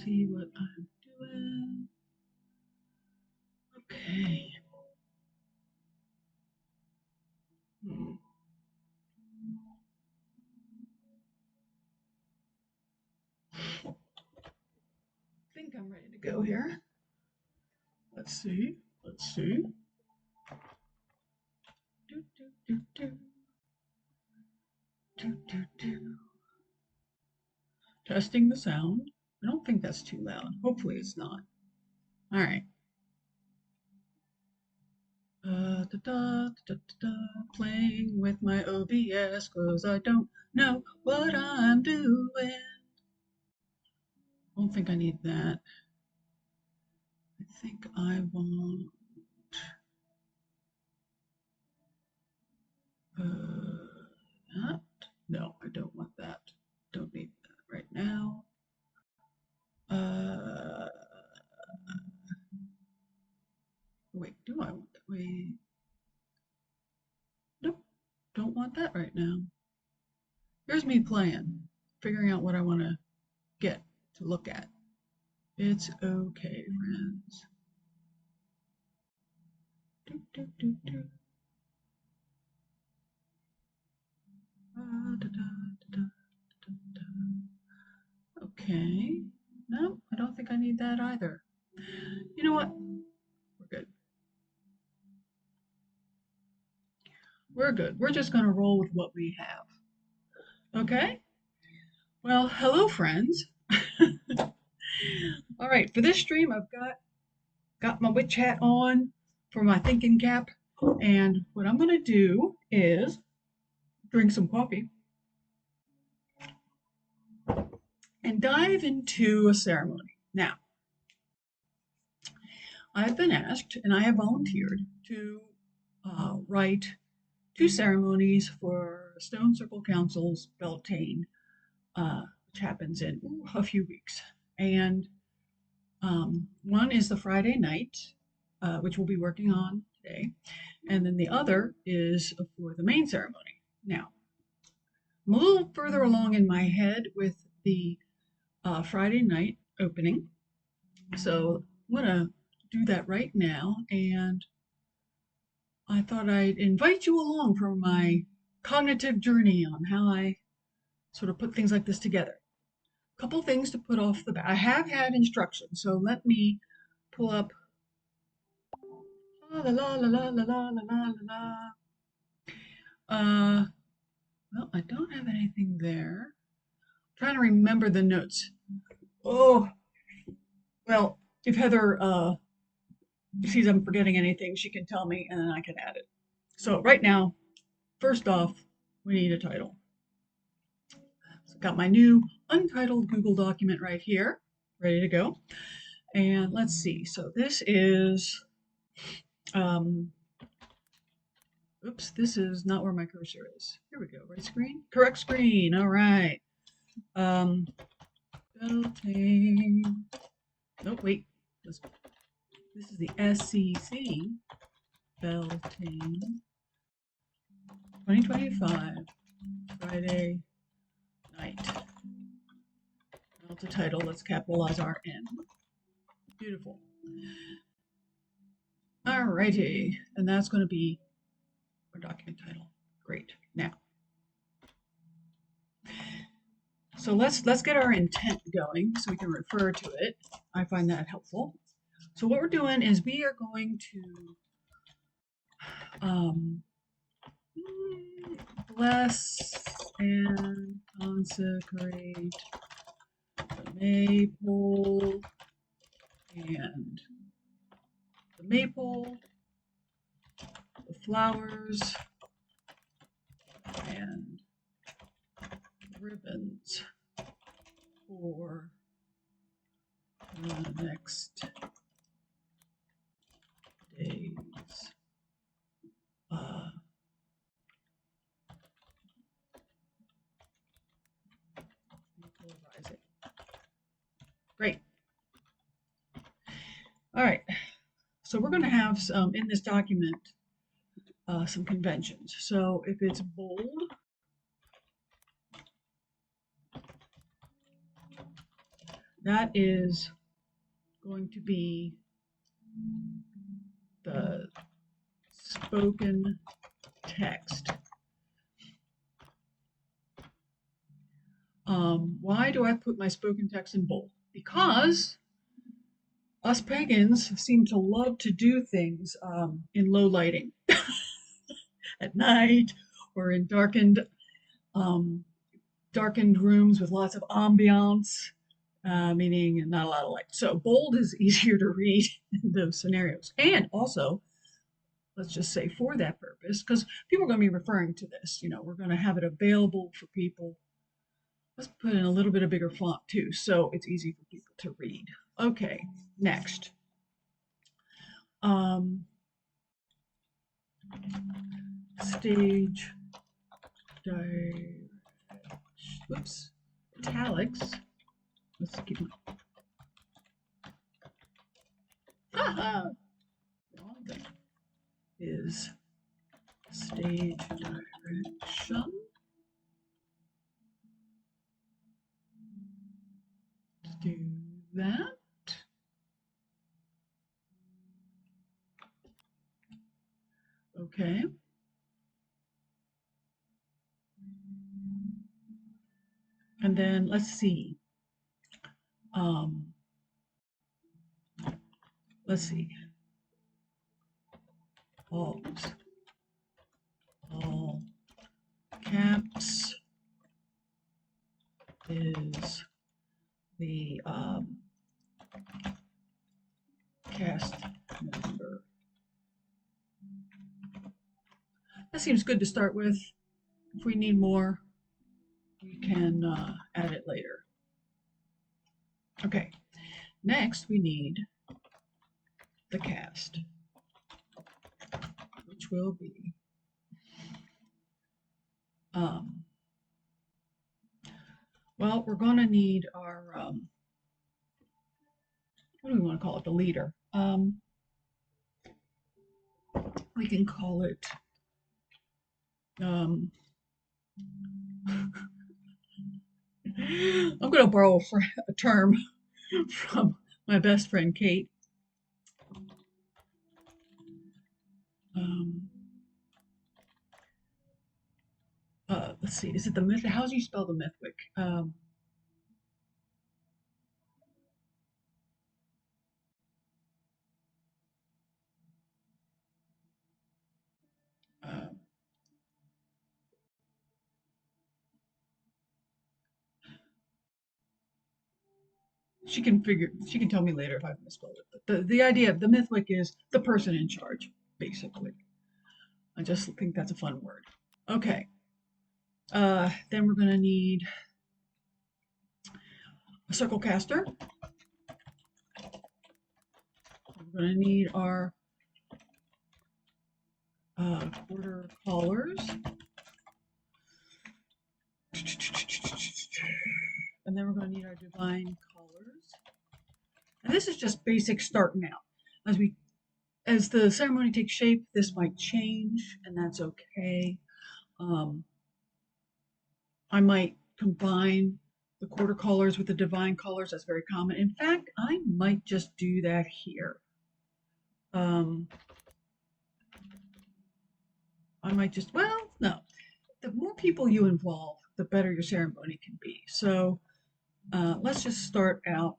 see what I'm doing. Okay. I think I'm ready to go here. Let's see. Let's see. Do, do, do, do. Do, do, do. Testing the sound. I don't think that's too loud. Hopefully it's not. All right. Da, da, da, da, playing with my OBS because I don't know what I'm doing. I don't think I need that. I think I want that. No, I don't want that. Don't need that right now. Wait, do I want that? Wait. Nope, don't want that right now. Here's me playing, figuring out what I want to get to look at. It's okay, friends. Do, do, do, do. Da, da, da, da, da. Okay. No, I don't think I need that either. You know what? We're good. We're good. We're just going to roll with what we have. Okay? Well, hello, friends. All right, for this stream, I've got my witch hat on for my thinking cap. And what I'm going to do is drink some coffee and dive into a ceremony. Now, I've been asked and I have volunteered to write 2 ceremonies for Stone Circle Council's Beltaine, which happens in a few weeks. And one is the Friday night, which we'll be working on today. And then the other is for the main ceremony. Now, I'm a little further along in my head with the Friday night opening. So I'm going to do that right now. And I thought I'd invite you along for my cognitive journey on how I sort of put things like this together. A couple things to put off the bat. I have had instructions, so let me pull up. La la la la la la la la la. Well, I don't have anything there. I'm trying to remember the notes. Oh, well, if Heather sees I'm forgetting anything, she can tell me and then I can add it. So right now, first off, we need a title. So I've got my new untitled Google document right here, ready to go. And let's see, so this is, oops, this is not where my cursor is. Here we go, right screen? Correct screen, all right. Beltaine, no, wait, this is the SCC, Beltaine, 2025, Friday night. That's the title, let's capitalize our N. Beautiful. Alrighty, and that's going to be our document title. Great. Now, so let's get our intent going so we can refer to it. I find that helpful. So what we're doing is we are going to bless and consecrate the maypole and the maple, the flowers, and ribbons for the next days. Great. All right. So we're going to have some in this document some conventions. So if it's bold, that is going to be the spoken text. Why do I put my spoken text in bold? Because us pagans seem to love to do things in low lighting at night or in darkened rooms with lots of ambiance, meaning not a lot of light. So bold is easier to read in those scenarios. And also, let's just say for that purpose, because people are going to be referring to this, we're going to have it available for people. Let's put in a little bit of bigger font too, so it's easy for people to read. Okay, next. Stage italics. Let's keep my wrong thing. Is stage direction. Let's do that. Okay. And then let's see. Let's see. All caps is the cast member. That seems good to start with. If we need more, we can add it later. Okay, next we need the cast, which will be well, we're going to need our what do we want to call it? The leader. We can call it I'm going to borrow a term from my best friend Kate. Let's see, is it the myth? How do you spell the mythic? She can tell me later if I've misspelled it. But the idea of the mythic is the person in charge, basically. I just think that's a fun word. Okay. Then we're going to need a circle caster. We're going to need our quarter callers. And then we're going to need our divine callers. And this is just basic starting out. As the ceremony takes shape, this might change, and that's okay. I might combine the quarter callers with the divine callers. That's very common. In fact, I might just do that here. I might just, well, no. The more people you involve, the better your ceremony can be. So let's just start out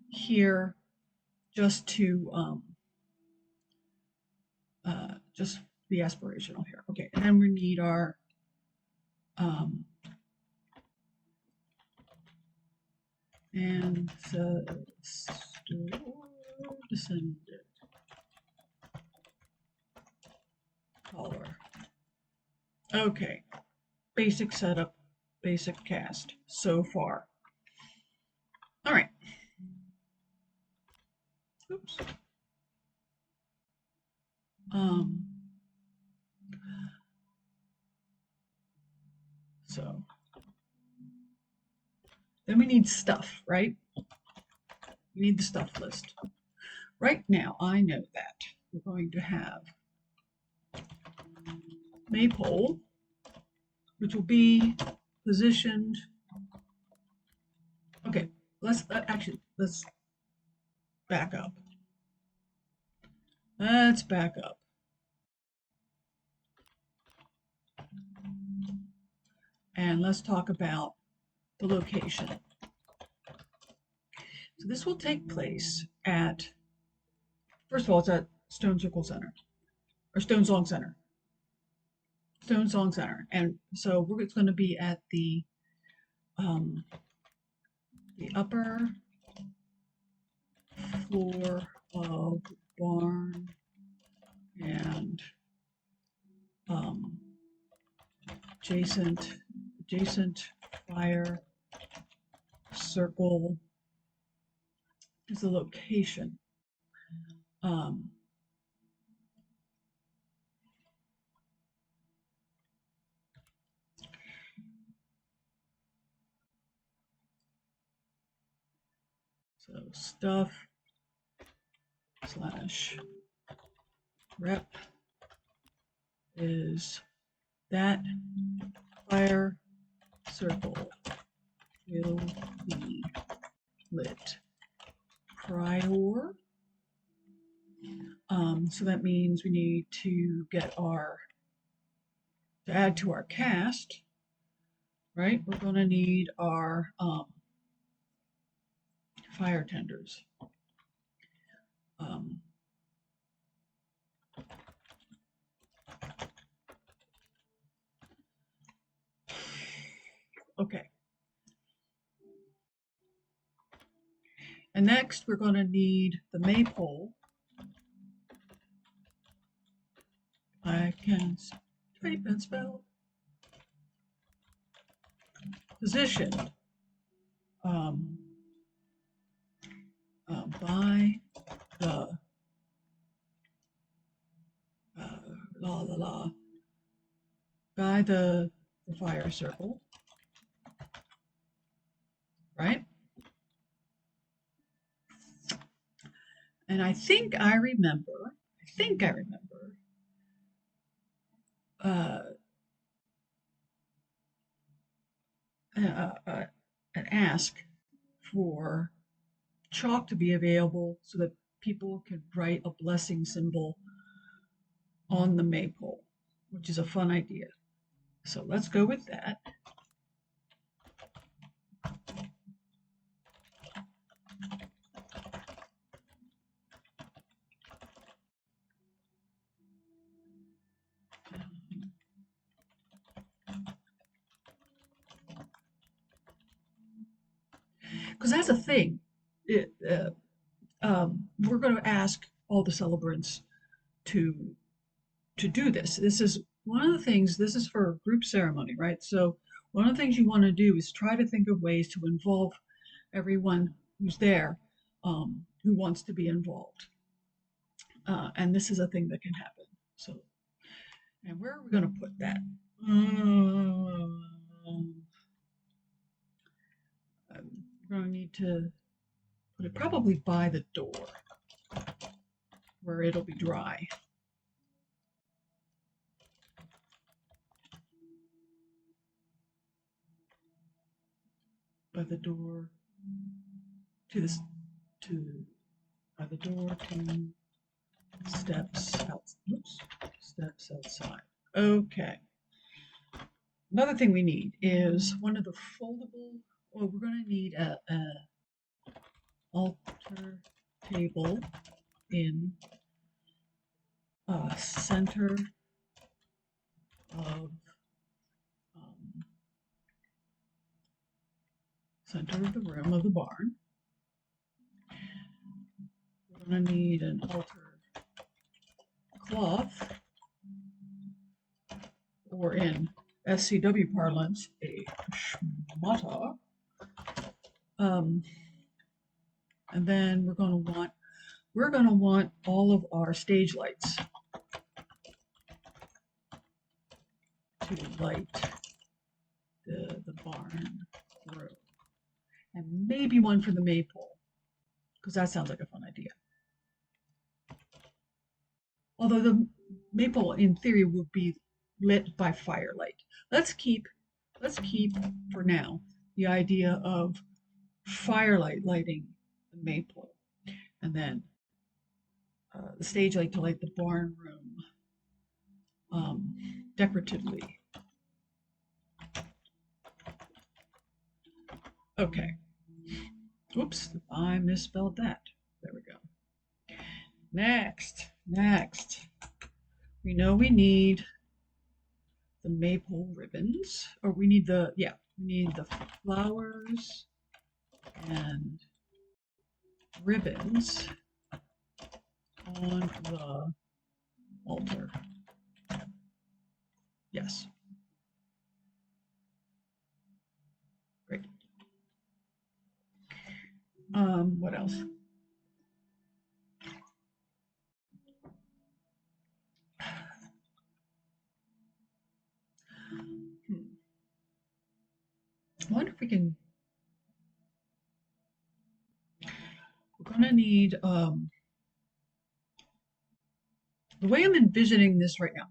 here just to just be aspirational here. Okay, and then we need our ancestor descendant caller. Okay, basic setup, basic cast so far. All right. Oops. So then we need stuff, right? We need the stuff list. Right now, I know that we're going to have maypole, which will be positioned Okay, actually, let's back up. Let's back up. And let's talk about the location. So this will take place at, first of all, it's at Stone Circle Center, or Stone Song Center. Stone Song Center. And so it's going to be at um, the upper floor of the barn and um, adjacent fire circle is the location. So stuff / rep is that fire circle will be lit prior. So that means we need to get to add to our cast, right? We're going to need our fire tenders. Okay. And next, we're going to need the maypole. I can type and spell. Positioned by the by the fire circle, right? And I think I remember an ask for chalk to be available so that people could write a blessing symbol on the maypole, which is a fun idea. So let's go with that. Because that's a thing. We're going to ask all the celebrants to do this. This is one of the things. This is for a group ceremony, right? So one of the things you want to do is try to think of ways to involve everyone who's there, who wants to be involved. And this is a thing that can happen. So, and where are we going to put that? We're going to need to put it probably by the door where it'll be dry. By the door to this by the door to steps out. Oops, steps outside. Okay. Another thing we need is one of the foldable. Oh, we're going to need a altar table in center of the room of the barn. We're going to need an altar cloth, or in SCW parlance, a schmata. And then we're going to want all of our stage lights to light the barn through, and maybe one for the maypole, because that sounds like a fun idea. Although the maypole, in theory, will be lit by firelight. Let's keep for now the idea of firelight lighting the maple, and then the stage light to light the barn room decoratively. Okay. Oops, I misspelled that. There we go. Next. We know we need the maple ribbons, or we need the flowers and ribbons on the altar. Yes. Great. What else? I wonder if we can. We're gonna need the way I'm envisioning this right now.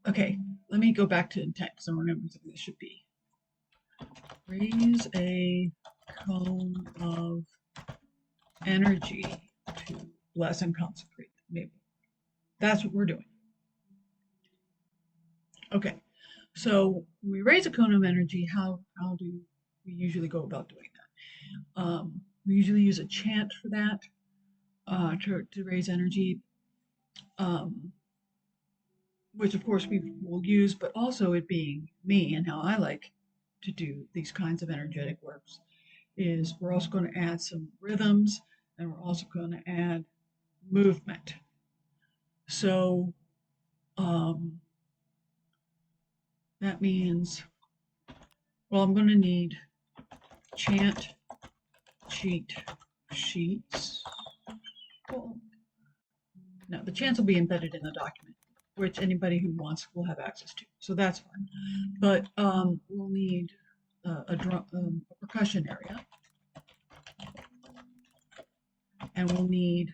Okay, let me go back to intent because I'm remembering something this should be. Raise a cone of energy to bless and consecrate the maple. That's what we're doing. Okay, so when we raise a cone of energy, how do we usually go about doing that? We usually use a chant for that to raise energy, which of course we will use, but also it being me and how I like to do these kinds of energetic works is we're also going to add some rhythms and we're also going to add movement. So that means, well, I'm going to need chant cheat sheets. Well, no, the chants will be embedded in the document, which anybody who wants will have access to. So that's fine. But we'll need a percussion area. And we'll need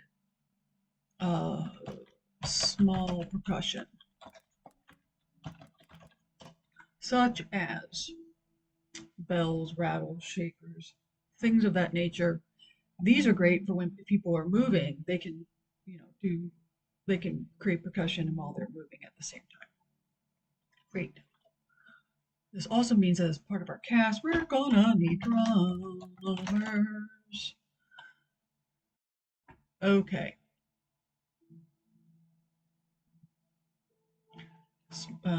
small percussion, such as bells, rattles, shakers, things of that nature. These are great for when people are moving. They can, they can create percussion while they're moving at the same time. Great. This also means that as part of our cast, we're gonna need drummers. Okay.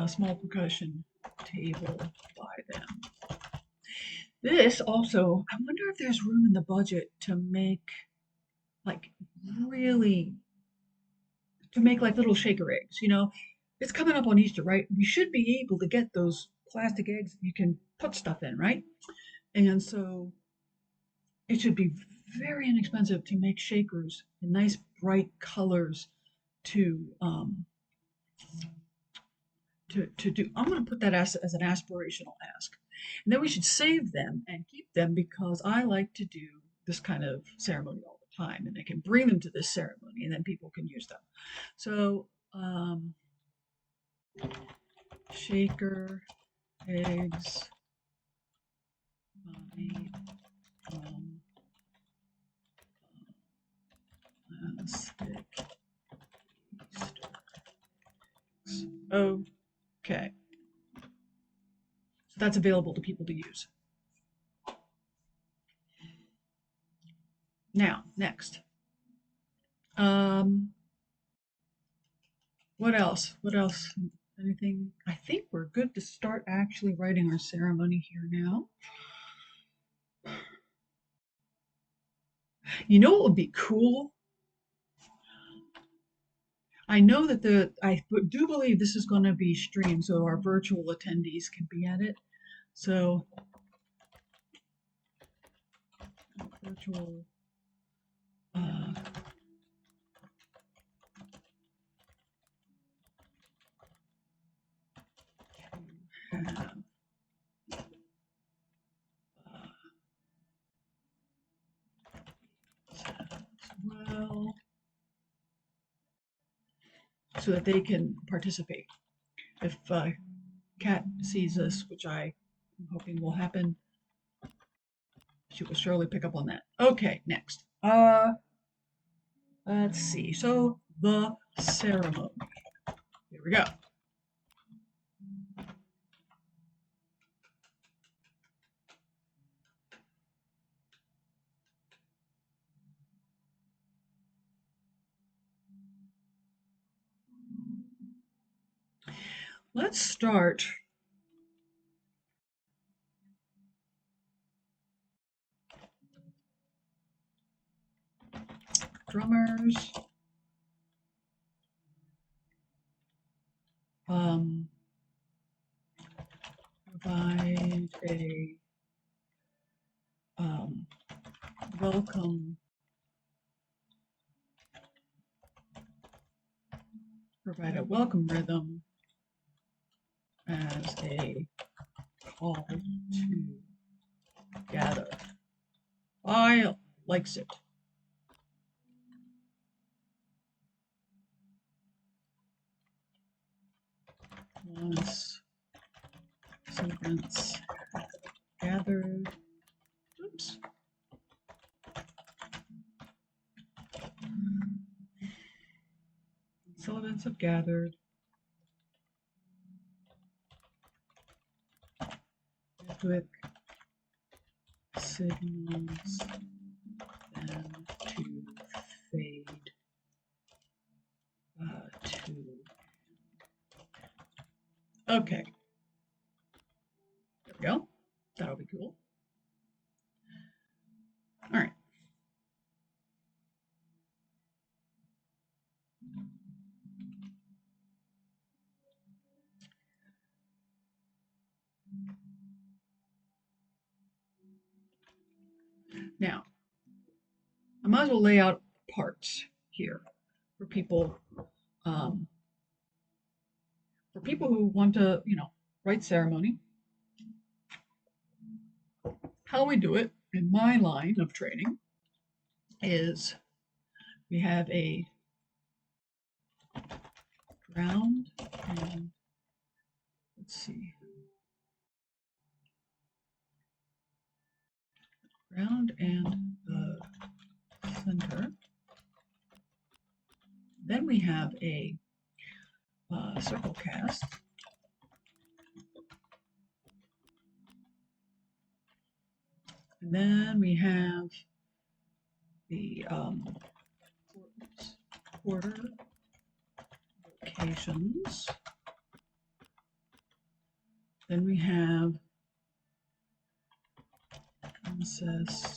Small percussion table by them. This also, I wonder if there's room in the budget to make like little shaker eggs. It's coming up on Easter, right? We should be able to get those plastic eggs you can put stuff in, right? And so it should be very inexpensive to make shakers in nice bright colors to do. I'm going to put that as an aspirational ask. And then we should save them and keep them because I like to do this kind of ceremony all the time, and I can bring them to this ceremony and then people can use them. So shaker eggs made from plastic Easter eggs. Okay. So that's available to people to use. Now, next. What else? Anything? I think we're good to start actually writing our ceremony here now. You know what would be cool? I know that I do believe this is going to be streamed so our virtual attendees can be at it. So virtual have as well, so that they can participate. If Kat sees this, which I'm hoping will happen, She will surely pick up on that. Okay, next. Let's see. So the ceremony. Here we go. Let's start drummers. Provide a welcome. Provide a welcome rhythm as a call to gather. I likes it. Once servants gathered, oops. Servants have gathered. Quick signals them to fade to. Okay. There we go. That'll be cool. All right. Now, I might as well lay out parts here for people who want to, write ceremony. How we do it in my line of training is we have a ground and let's see. Ground and the center. Then we have a circle cast. And then we have the quarter locations. Then we have ancestor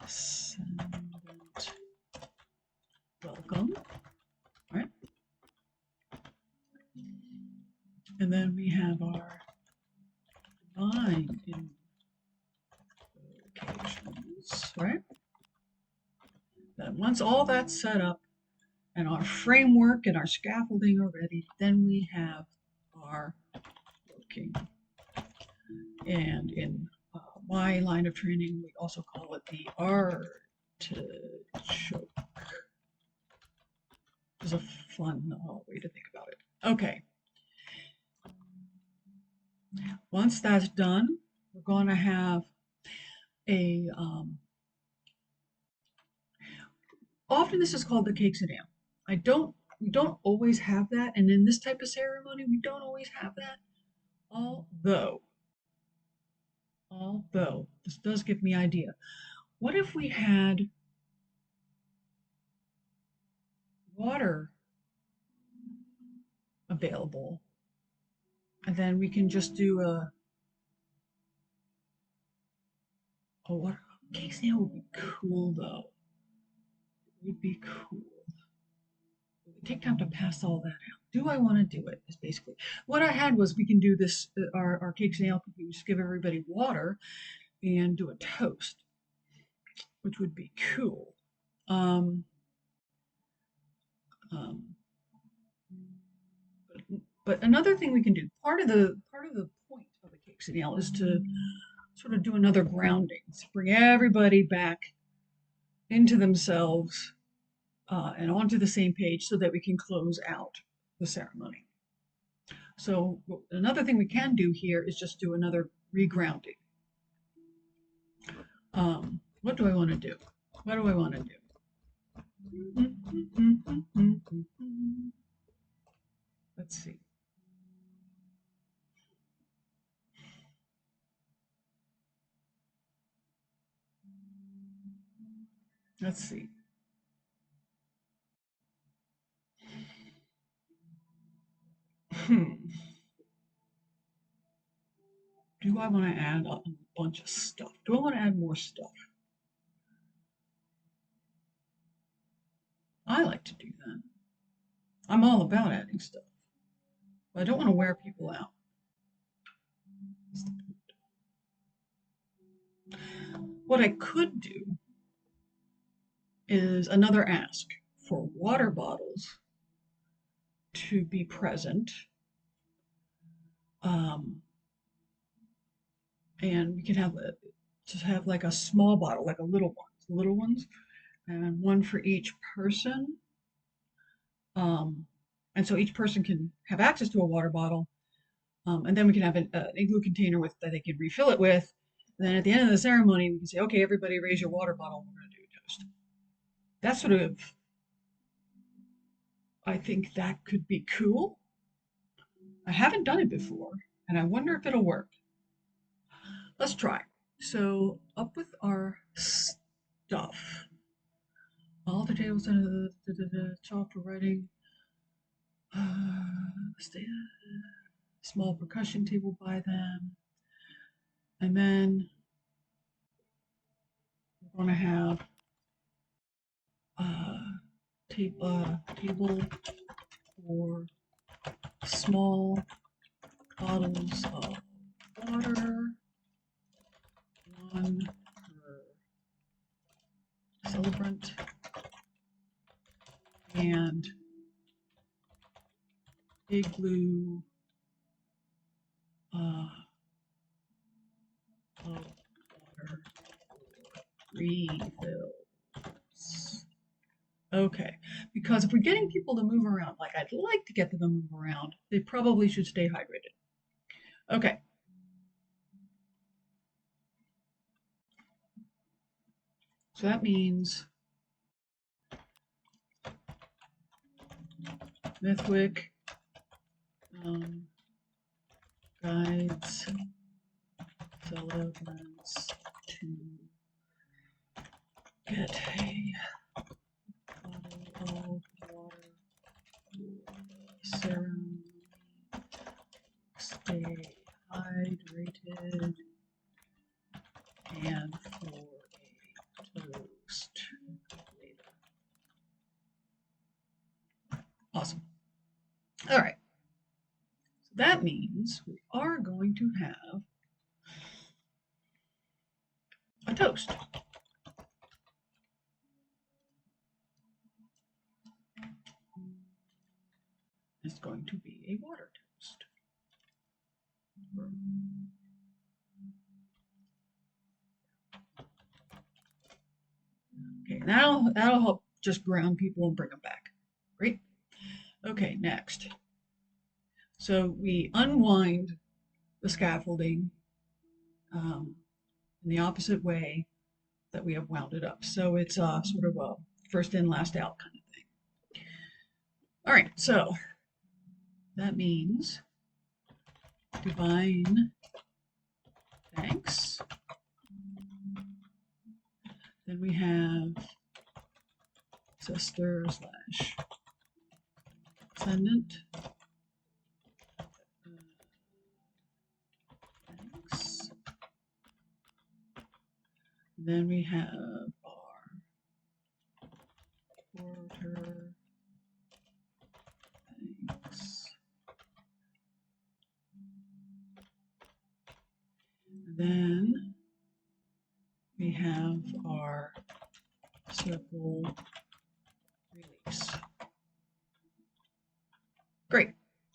/ ascendant welcome, right? And then we have our divine invocations, right? Then once all that's set up and our framework and our scaffolding are ready, then we have our working. And in my line of training, we also call it the artichoke, which is a fun way to think about it. Okay. Once that's done, we're going to have a, often this is called the cakes and ale. We don't always have that, and in this type of ceremony, we don't always have that, although this does give me idea. What if we had water available, and then we can just do a water cakes and ale would be cool though. It would be cool. It would take time to pass all that out. Do I want to do it? Is basically what I had was we can do this. Our cakes and ale. We just give everybody water and do a toast, which would be cool. But another thing we can do, part of the point of the cakes and ale is to sort of do another grounding, to bring everybody back into themselves and onto the same page so that we can close out the ceremony. So another thing we can do here is just do another regrounding. What do I want to do? What do I want to do? Let's see. Let's see. Do I want to add a bunch of stuff? Do I want to add more stuff? I like to do that. I'm all about adding stuff. But I don't want to wear people out. What I could do is another ask for water bottles to be present. And we can have just have like a small bottle, like a little ones, and one for each person. And so each person can have access to a water bottle, and then we can have an igloo container with that they can refill it with. And then at the end of the ceremony, we can say, "Okay, everybody, raise your water bottle. We're going to do a toast." That's sort of, I think that could be cool. I haven't done it before, and I wonder if it'll work. Let's try. So up with our stuff. All the tables chalk for writing. Small percussion table by them. And then we're going to have a table for small bottles of water, one per celebrant, and igloo of water refills. Okay, because if we're getting people to move around, like I'd like to get them to move around, they probably should stay hydrated. Okay. So that means Mythwick guides celebrants to get a bottle of water for ceremony, stay hydrated, and for a toast later. Awesome. All right. So that means we are going to have a toast. It's going to be a water toast. Okay, that'll help just ground people and bring them back. Great. Okay, next. So we unwind the scaffolding in the opposite way that we have wound it up. So it's sort of a first in, last out kind of thing. All right, so that means divine thanks. Then we have sister slash ascendant. Thanks. Then we have our quarter thanks. Then we have our circle release. Great.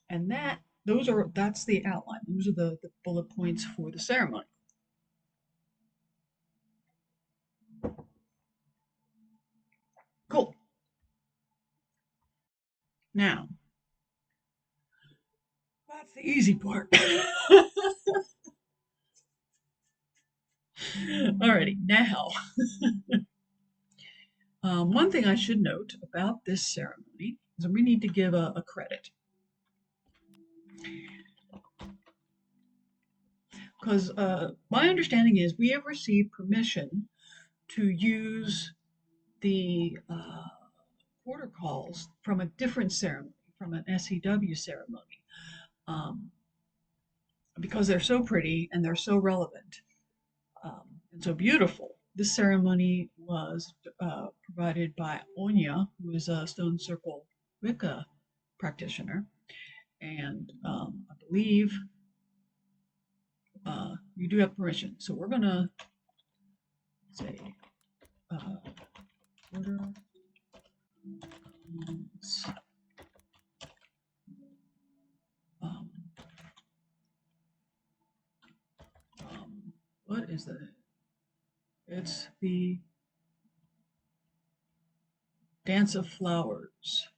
And that's the outline. Those are the bullet points for the ceremony. Cool. Now, that's the easy part. Alrighty, now, one thing I should note about this ceremony is that we need to give a credit. Because my understanding is we have received permission to use the quarter calls from a different ceremony, from an SEW ceremony, um, because they're so pretty and they're so relevant and so beautiful. This ceremony was provided by Onya, who is a Stone Circle Wicca practitioner, and I believe you do have permission. So we're going to say order um, what is that? It's the Dance of Flowers.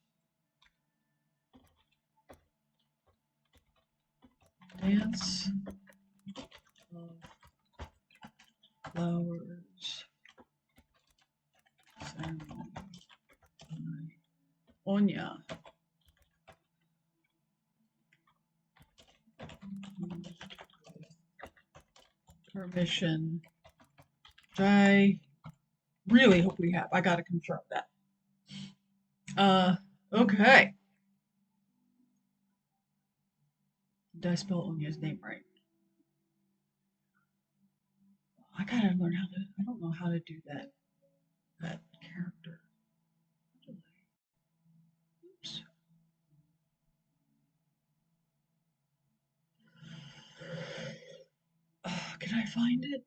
Dance of Flowers ceremony by Onya. Permission, which I really hope we have. I got to confirm that. Okay. Did I spell Onya's name right? I gotta learn how to. I don't know how to do that character. Oops. Can I find it?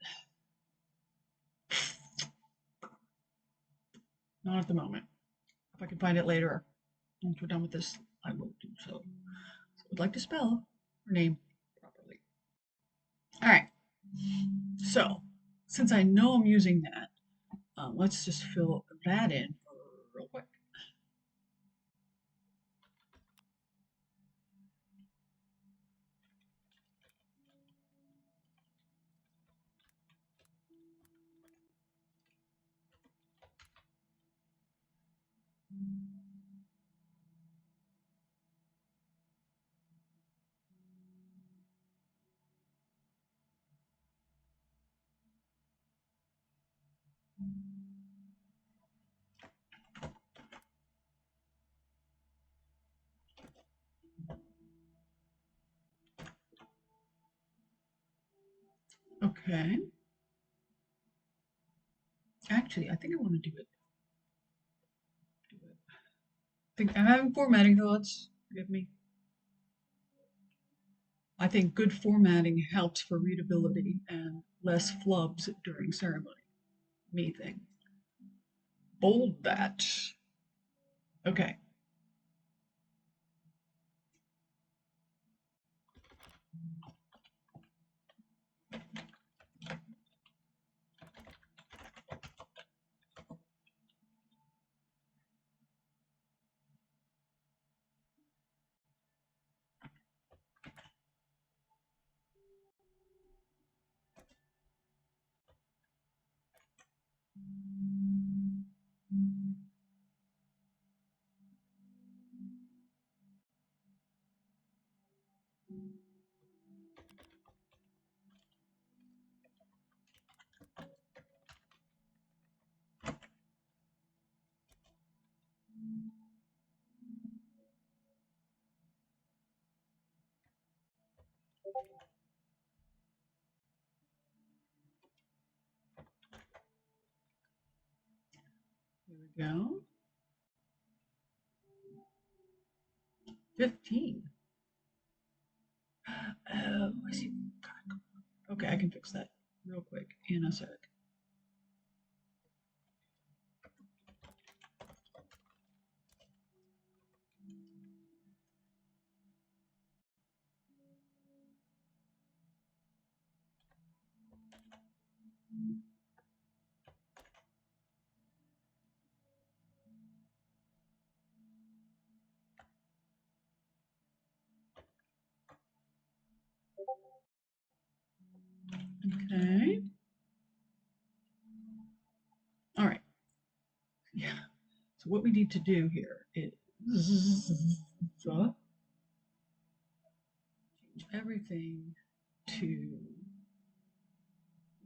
Not at the moment. If I can find it later, once we're done with this, I will do so. So I would like to spell her name properly. All right. So since I know I'm using that, let's just fill that in real quick. Okay. Actually, I think I want to do it. I'm having formatting thoughts. Forgive me. I think good formatting helps for readability and less flubs during ceremony. Me thing. Bold that. Okay. Here we go. 15. Oh, I see. Okay, I can fix that real quick in a sec. Okay. So what we need to do here is change everything to,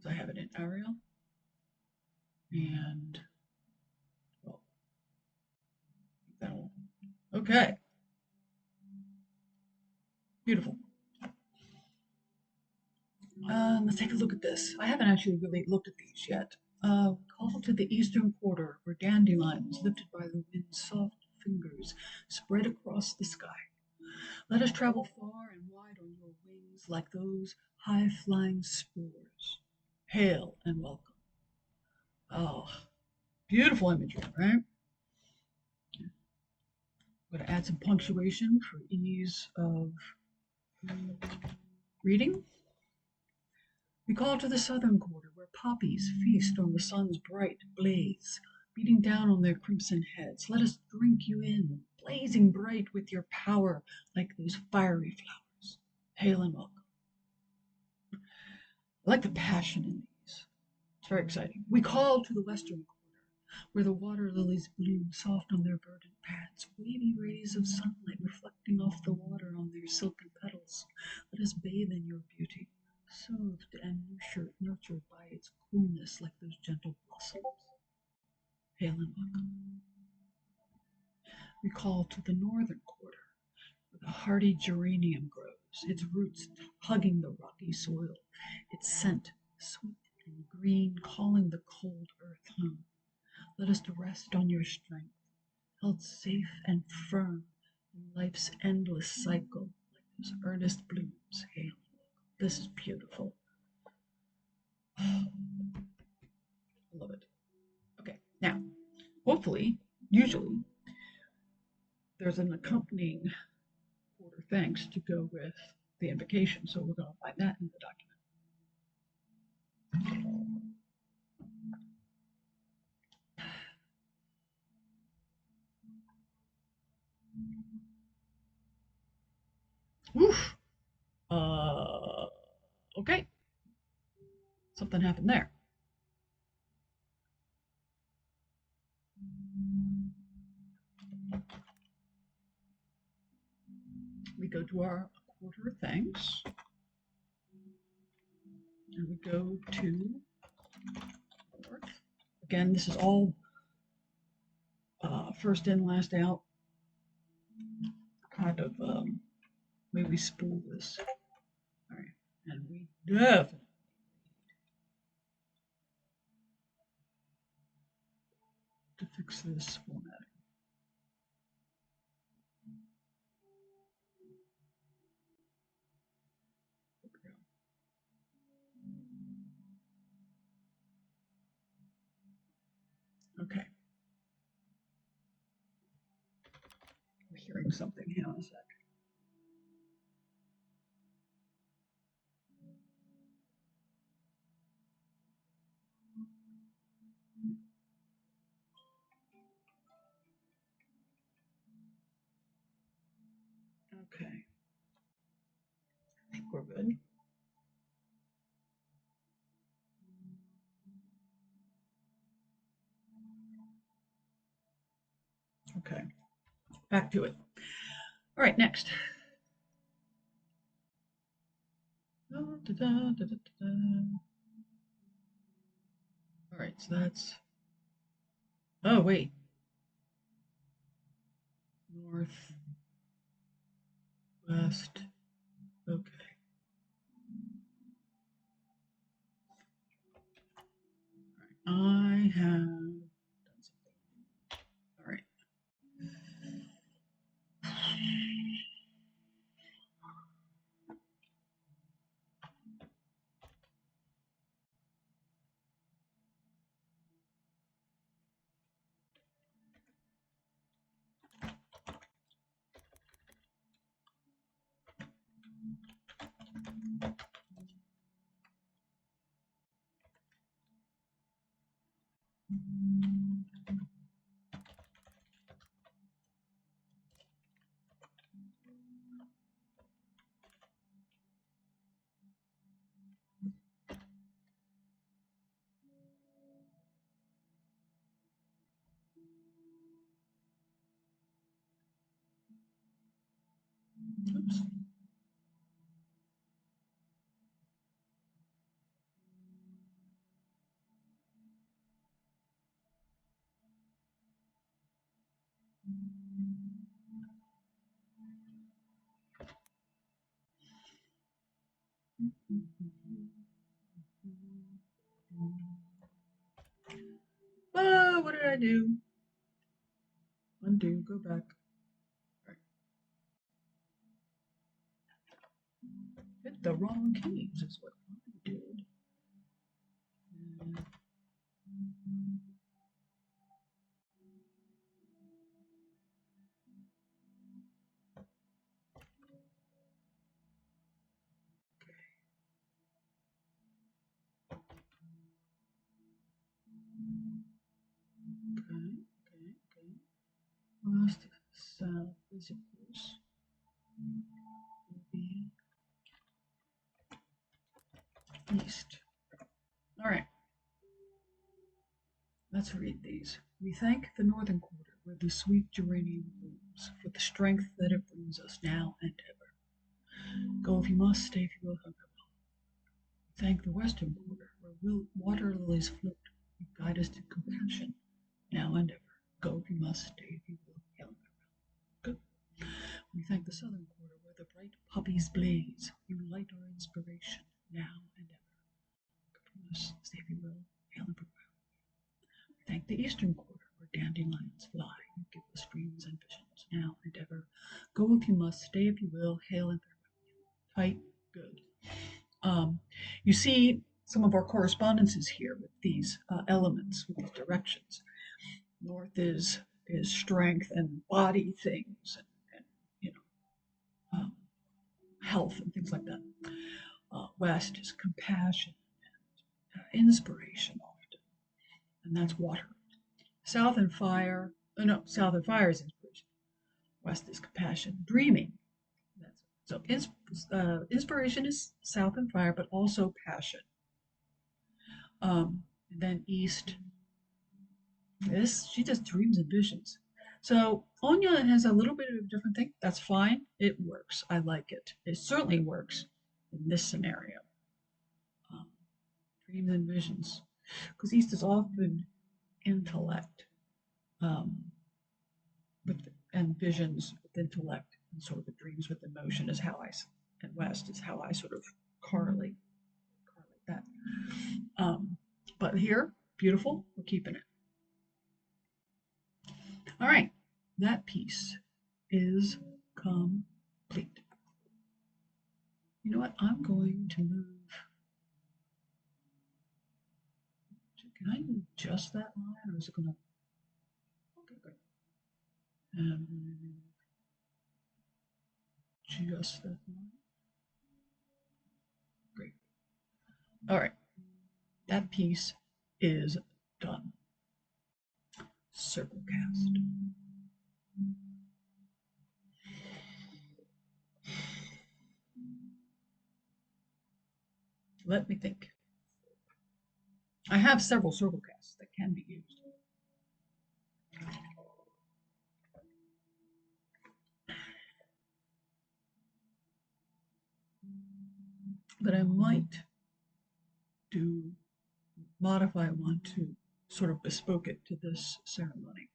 I have it in Arial, and well, that'll, okay, beautiful. Let's take a look at this. I haven't actually really looked at these yet. Call to the eastern quarter where dandelions, lifted by the wind's soft fingers, spread across the sky. Let us travel far and wide on your wings like those high-flying spores. Hail and welcome. Oh, beautiful imagery, right? I'm going to add some punctuation for ease of reading. We call to the southern quarter where poppies feast on the sun's bright blaze, beating down on their crimson heads. Let us drink you in, blazing bright with your power like those fiery flowers. Hail and welcome. I like the passion in these. It's very exciting. We call to the western quarter where the water lilies bloom soft on their verdant pads, wavy rays of sunlight reflecting off the water on their silken petals. Let us bathe in your beauty, soothed and nurtured by its coolness like those gentle blossoms. Hail and welcome. We call to the northern quarter, where the hardy geranium grows, its roots hugging the rocky soil, its scent sweet and green, calling the cold earth home. Let us rest on your strength, held safe and firm in life's endless cycle, like those earnest blooms. Hail and welcome. This is beautiful. I love it. Okay, now, hopefully, usually, there's an accompanying quarter thanks to go with the invocation, so we're going to find that in the document. Oof. Okay. Something happened there. We go to our quarter thanks, and we go to north. Again, this is all first in, last out. Kind of way we spool this. All right, and we definitely to fix this formatting. Okay. We're hearing something. Hang on a sec. Okay. I think we're good. Okay. Back to it. All right, next. All right, so that's, oh, wait. North, west, okay. All right. I have done something. All right. Oops. What did I do? Undo, go back. Right. Hit the wrong keys is what I did. Okay. Last south is equals be east. All right. Let's read these. We thank the northern quarter where the sweet geranium blooms for the strength that it brings us now and ever. Go if you must, stay if you will, come will. We thank the western quarter where water lilies float. You guide us to compassion now and ever. Go if you must, stay if you will, hail and farewell. Good. We thank the southern quarter where the bright poppies blaze. You light our inspiration now and ever. Go if you must, stay if you will, hail and farewell. Thank the eastern quarter where dandelions fly. You give us dreams and visions now and ever. Go if you must, stay if you will, hail and farewell. Tight, good. You see some of our correspondences here with these elements, with these directions. North is strength and body things, and you know, health and things like that. West is compassion and inspiration often, and that's water. South and fire. Oh no, south and fire is inspiration. West is compassion, dreaming. So inspiration is south and fire, but also passion. And then east. She just dreams and visions. So Onya has a little bit of a different thing. That's fine. It works. I like it. It certainly works in this scenario. Dreams and visions, because east is often intellect. And visions with intellect, and sort of the dreams with emotion is how and west is how I sort of correlate that. But here, beautiful, we're keeping it. All right, that piece is complete. You know what? I'm going to move. Can I move just that line, or is it going to? Okay, good. And just that line. Great. All right, that piece is done. Circle cast. Let me think. I have several circle casts that can be used. But I might modify one to sort of bespoke it to this ceremony.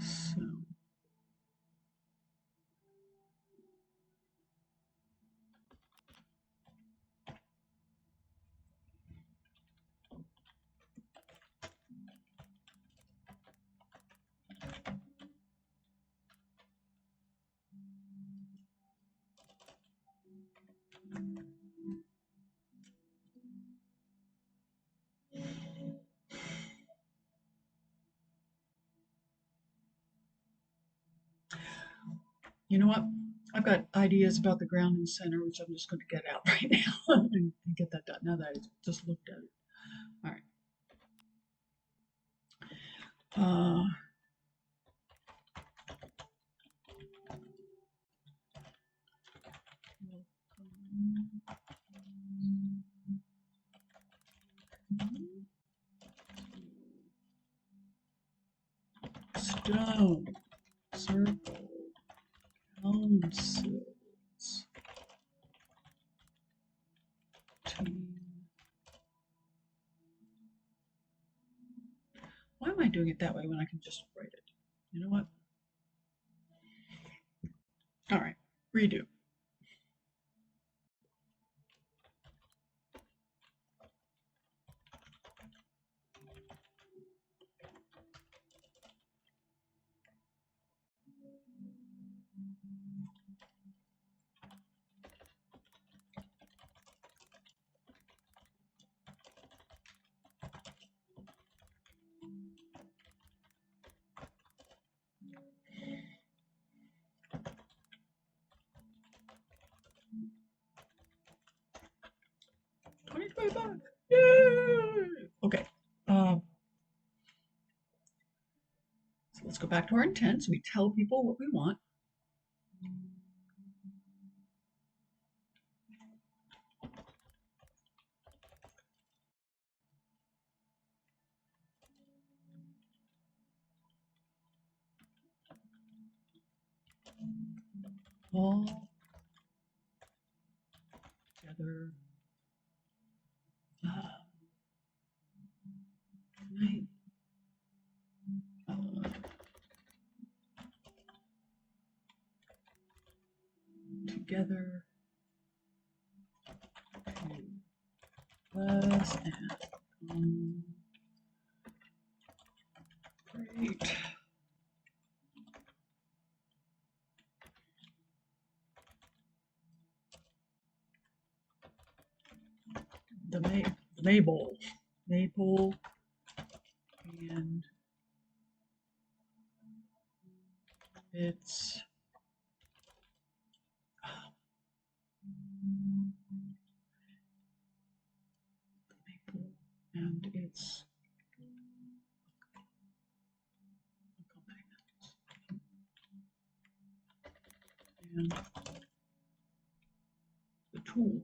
So, you know what? I've got ideas about the ground and center, which I'm just going to get out right now and get that done now that I just looked at it. All right. stone circle councils team. Why am I doing it that way when I can just write it? You know what? All right, redo. $20.25. Yay! Okay. So let's go back to our intent. So we tell people what we want. All together tonight. Together to us and great. The Maple, and it's Maple and it's and the tools.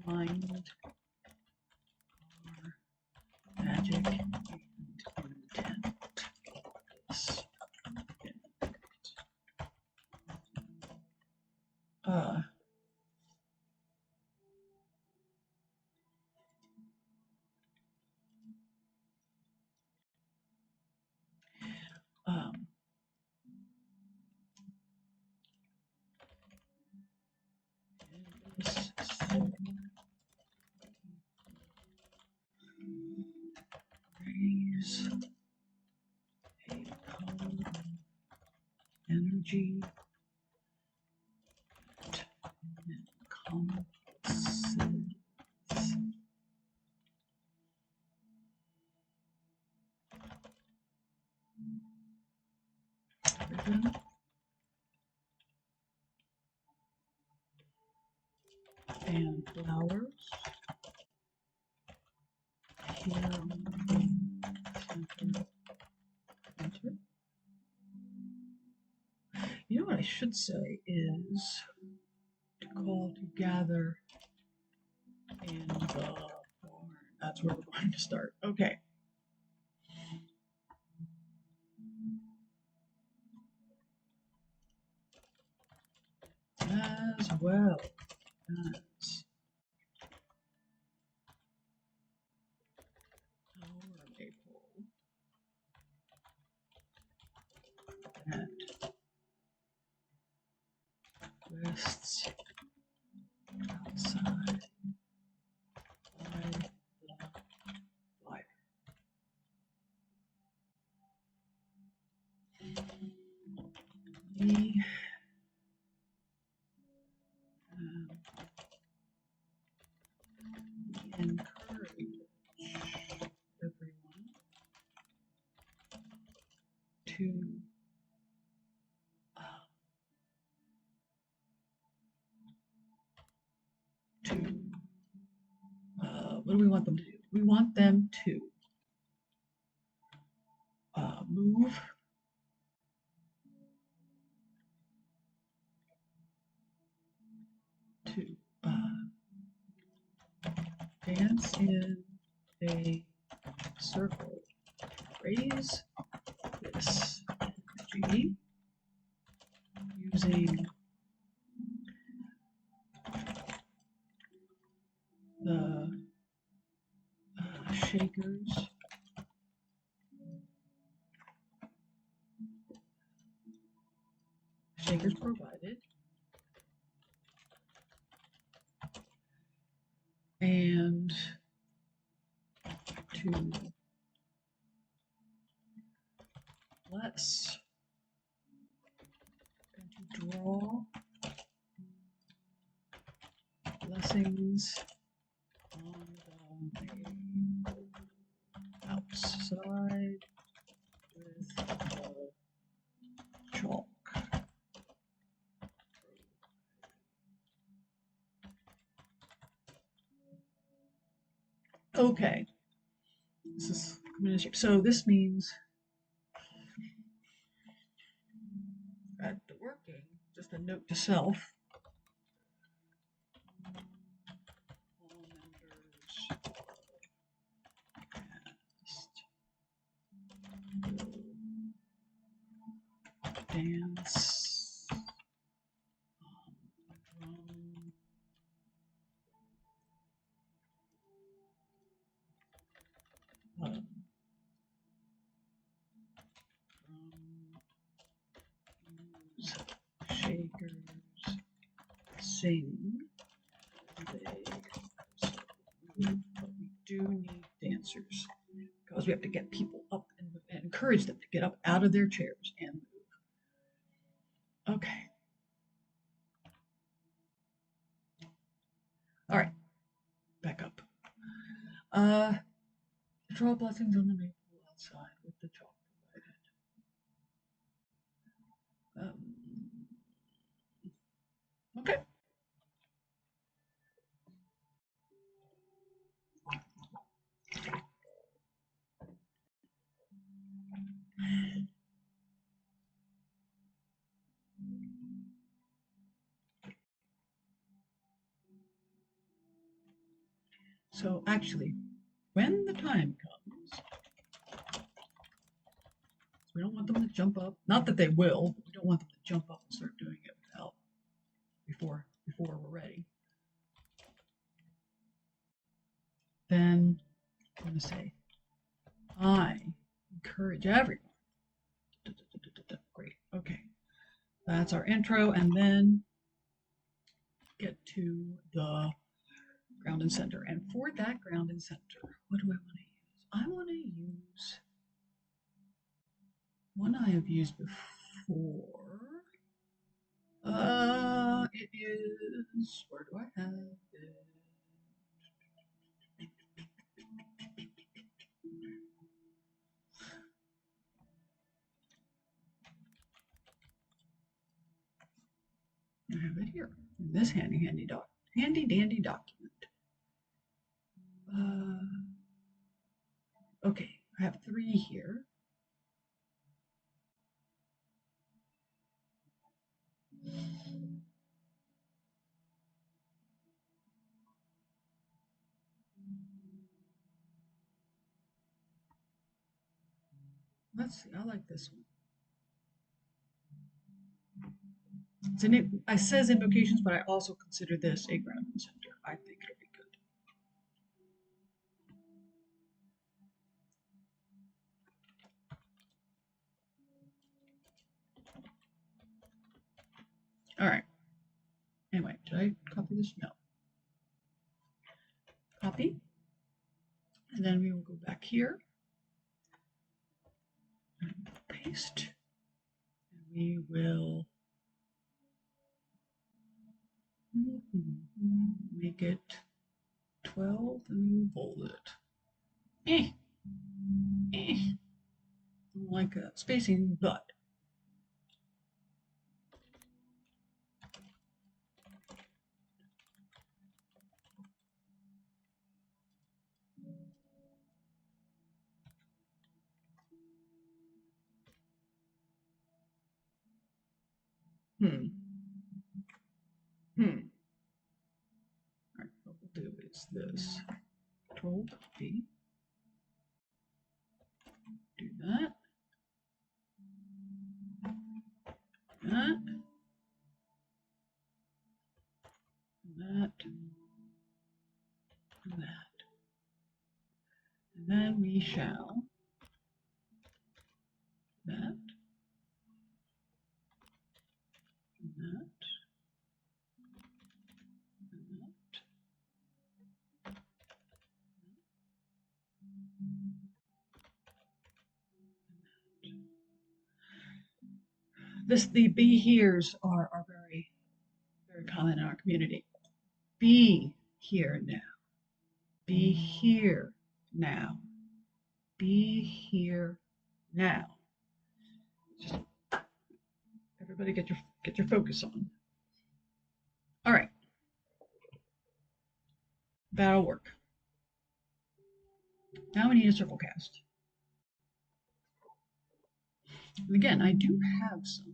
Mind our magic and intent. Raise a color energy and encompasses ribbon and flowers here on the center. You know what I should say is to call to gather in the barn. That's where we're going to start. Okay. As well as our maple that rests outside by the fire. We encourage everyone to what do we want them to do? We want them to move dance in a circle. Raise this energy using the shakers provided, and to let's draw blessings on the outside with chalk. Okay, this is coming in shape. So this means at the working, just a note to self. All members dance shakers sing. But we do need dancers because we have to get people up and encourage them to get up out of their chairs and move. Okay. All right. Back up. Draw blessings on the maple outside with the chalk provided. Okay. So actually, when the time comes, we don't want them to jump up. Not that they will, but we don't want them to jump up and start doing it without before we're ready. Then I'm going to say, I encourage everyone. Great. Okay. That's our intro, and then get to the ground and center. And for that ground and center, what do I want to use? I want to use one I have used before. It is, where do I have it? I have it here in this handy dandy document. Okay, I have 3 here. Let's see, I like this one. It says invocations, but I also consider this a ground and center. I think it'll be good. All right. Anyway, did I copy this? No. Copy. And then we will go back here and paste. And we will make it 12 and bold it. Like a spacing, but All right, what we'll do is this. Control copy. Do that. That. That. And that. And then we shall that. And that. And that. The be heres are very, very common in our community. Be here now. Be here now. Be here now. Just everybody get your focus on. All right. That'll work. Now we need a circle cast. And again, I do have some.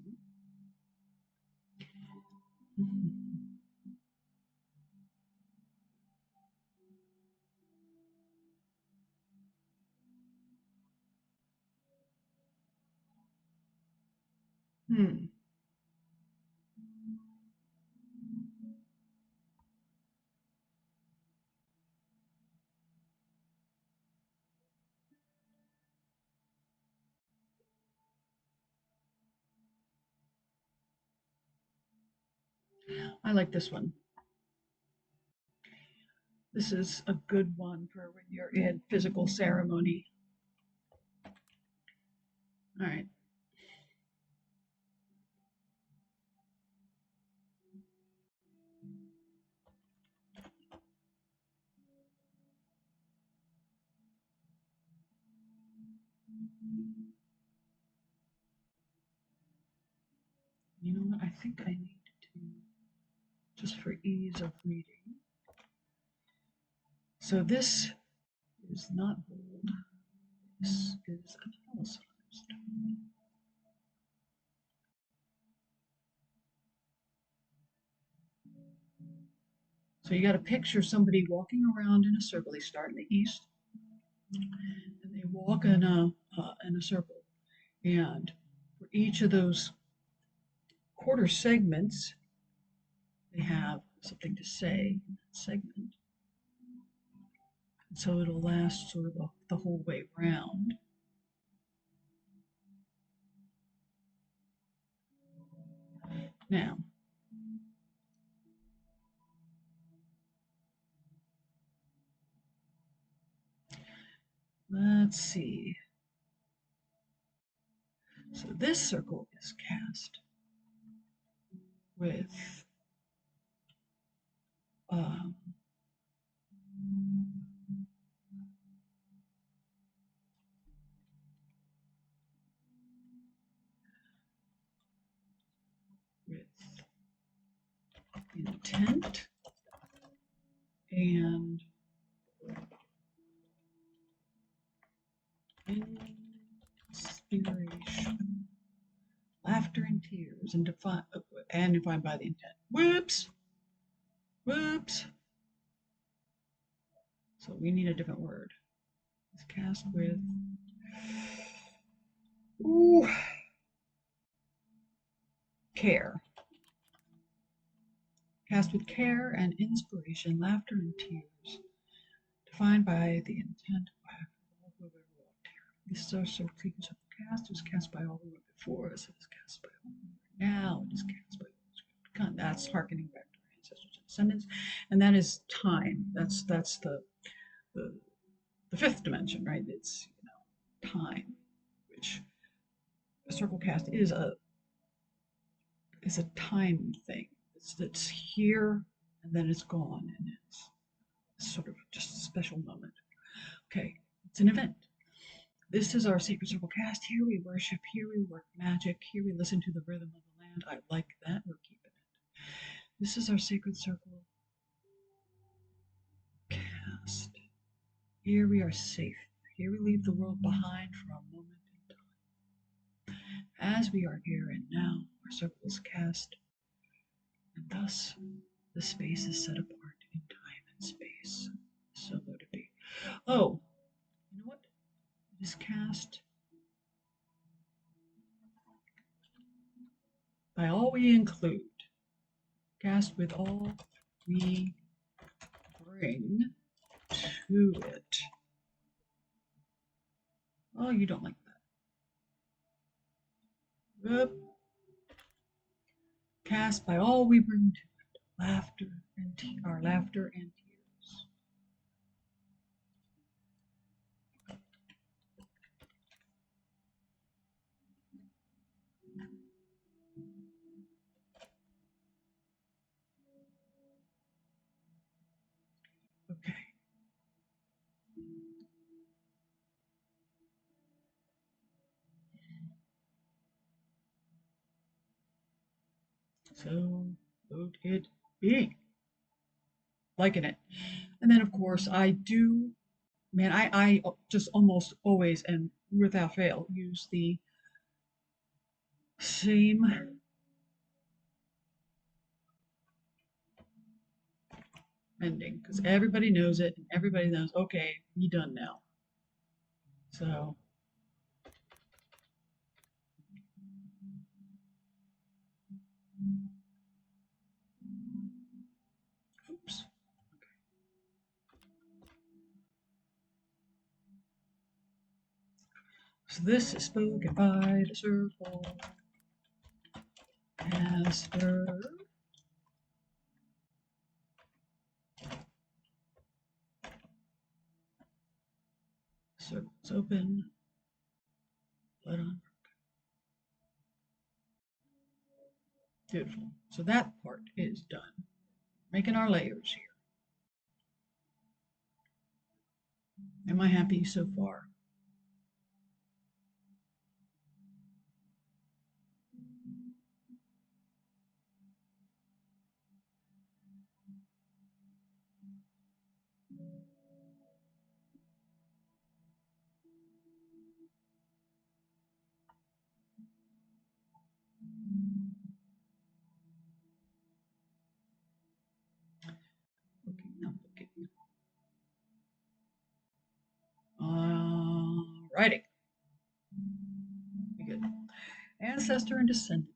I like this one. This is a good one for when you're in physical ceremony. All right. You know what? I think I need to, just for ease of reading. So this is not bold. This is italicized. So you got to picture somebody walking around in a circle. They start in the east, and they walk in a circle. And for each of those quarter segments, they have something to say in that segment. And so it'll last sort of the whole way round. Now, let's see. So this circle is cast with intent and inspiration, laughter and tears, and defined by the intent. Whoops. So we need a different word. It's cast with care. Cast with care and inspiration, laughter and tears, defined by the intent of all who have ever walked here. This is our circle cast. It was cast by all who went before us. It is cast by all who are now. It is cast by all who have come. That's hearkening back to our ancestors and descendants, and that is time. That's the fifth dimension, right? It's time, which a circle cast is a time thing. It's here and then it's gone, and it's sort of just a special moment. Okay, it's an event. This is our sacred circle cast. Here we worship, here we work magic, here we listen to the rhythm of the land. I like that, we're keeping it. This is our sacred circle cast. Here we are safe. Here we leave the world behind for a moment in time. As we are here and now, our circle is cast, and thus the space is set apart in time and space. So let it be. Oh, you know what? It is cast by all we include. Cast with all we bring to it. Oh, you don't like that. Whoop. Cast by all we bring to it. Laughter and our laughter and tears. Okay. So vote it be. Liking it. And then of course I do, man, I just almost always and without fail use the same ending because everybody knows it and everybody knows, okay, we done now. So, oops. So this is spoken by the circle caster. Circle's open. Blood on. Beautiful. So that part is done. Making our layers here. Am I happy so far? Looking, looking. Alrighty. Good. Ancestor and descendant.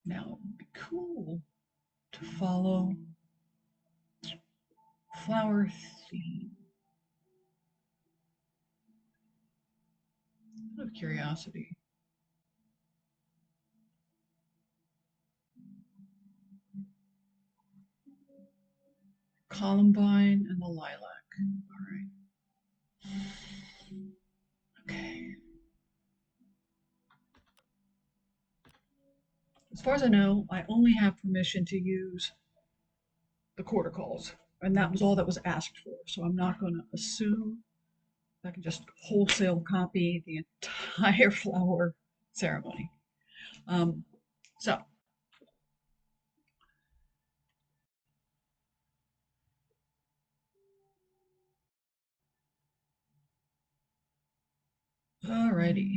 Now, it'd be cool to follow flower theme. Out of curiosity. Columbine and the lilac. All right. Okay. As far as I know, I only have permission to use the quarter calls, and that was all that was asked for. So I'm not going to assume I can just wholesale copy the entire flower ceremony. So, alrighty.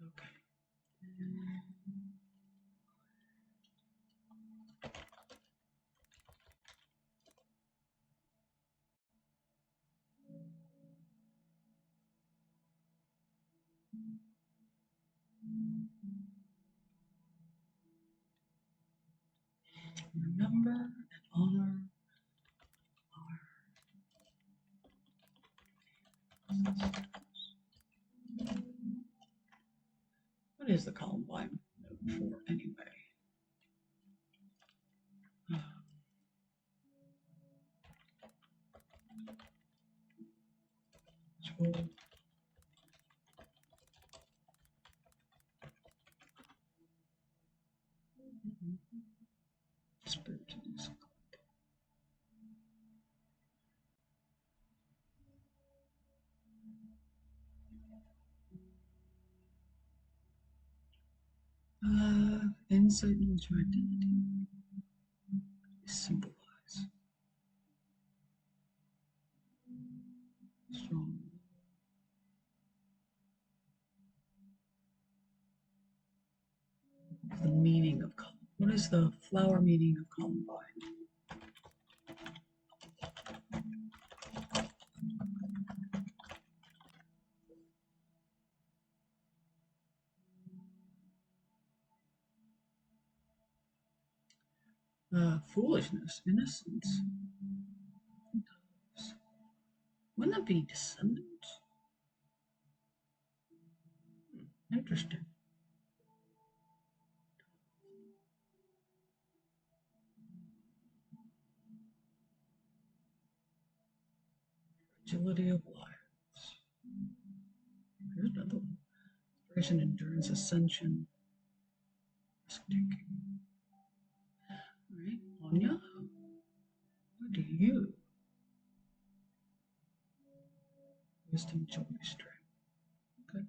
Okay. Remember and honor our ancestors. What is the Columbine note for anyway? Spirituals. Insight into identity. Symbolize. Strong. The meaning of Columbine. What is the flower meaning of Columbine? Foolishness, innocence. Wouldn't that be descendants? Interesting. Fragility of lives. Here's another one. Inspiration, endurance, ascension, risk taking. All right, Anya, what do you? Wisdom, joy, strength. Okay.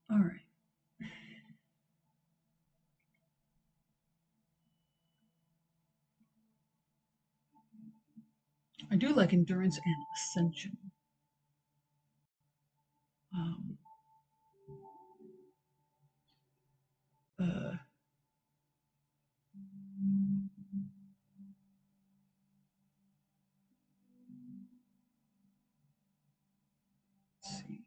All right. I do like endurance and ascension. Uh, let's see.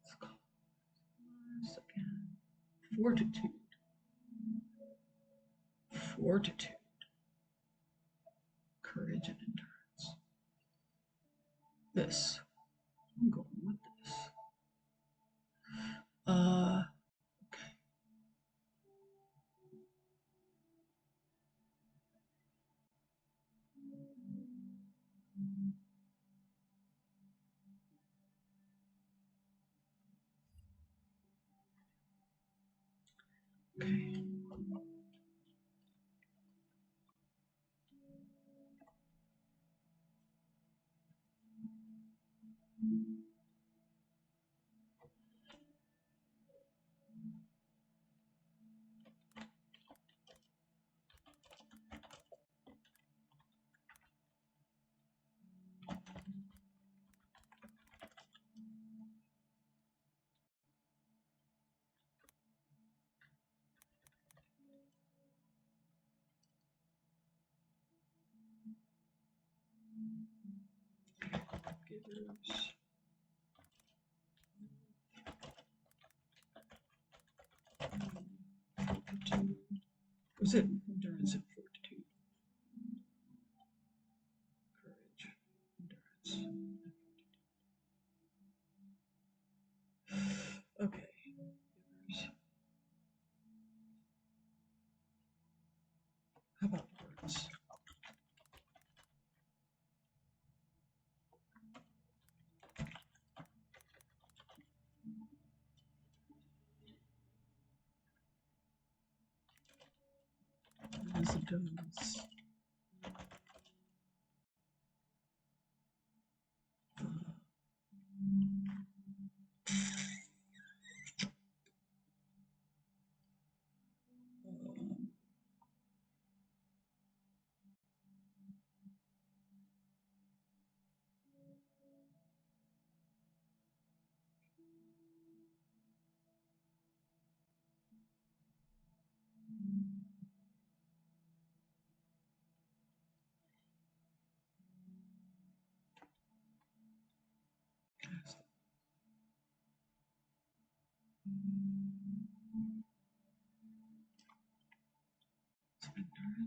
Let's call this again. Fortitude. Fortitude. Courage and endurance. This. I'm going with this. Okay. Okay. Givers. Fortitude. Was it endurance and fortitude? Courage, endurance, and fortitude. Okay. Givers. How about words? As it does.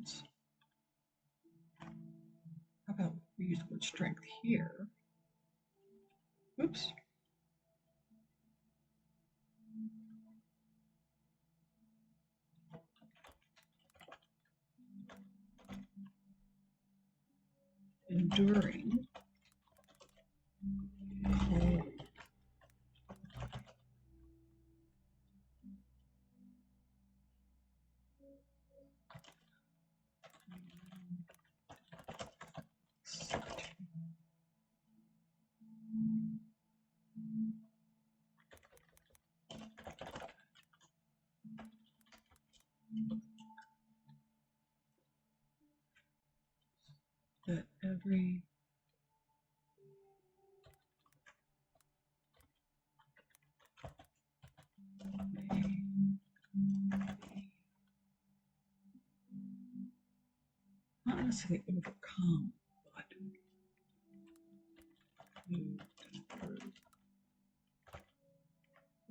balance. How about we use the word strength here? Oops. Enduring cold. That every not necessarily overcome, but moved through.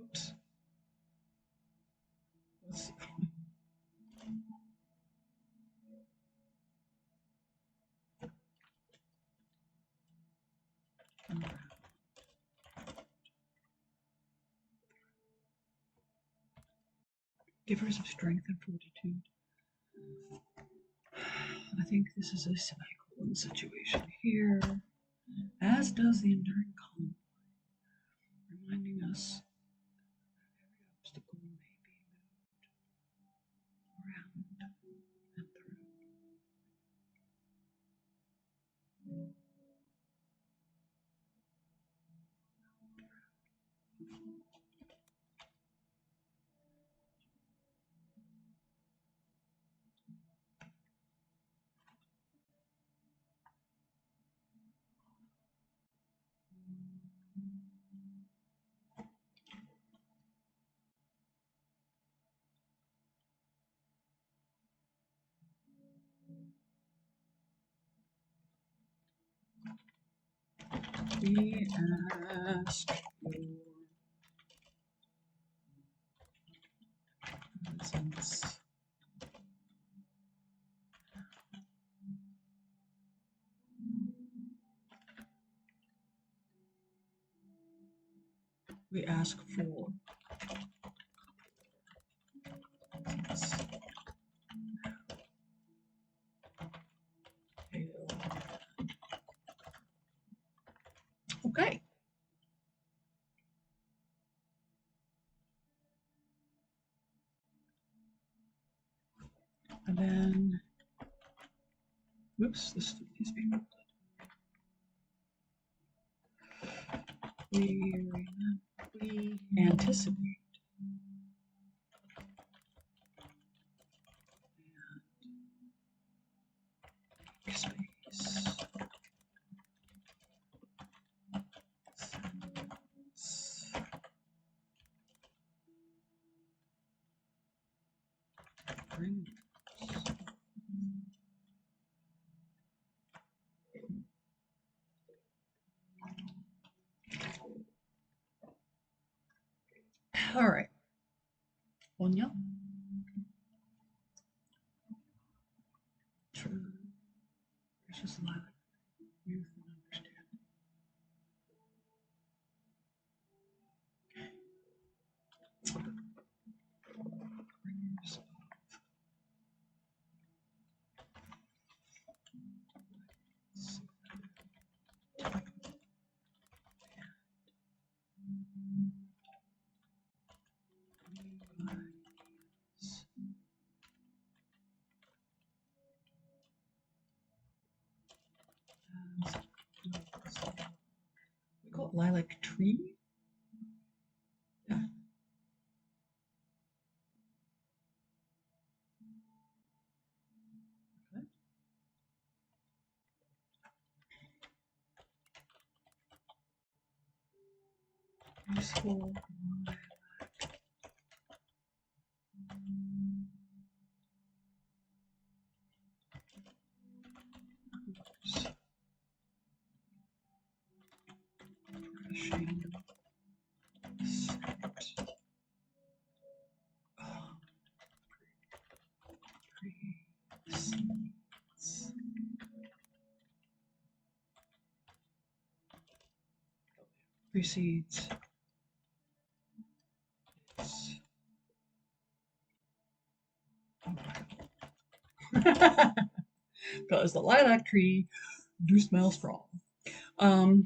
Oops. Let's see. Givers of strength and fortitude. I think this is a semicolon situation here, as does the enduring column, reminding us that every obstacle may be moved around and through. We ask your presence. We ask for presence. Okay. And then, whoops, this needs to be moved. We anticipate and space. Brings. All right. Onya. True. Precious lilac. Youth and understanding. Bringers we call it lilac tree. Yeah. Okay. Useful lilac. Refreshing scent. Oh, trees. precedes its arrival. Because the lilac tree do smell strong. The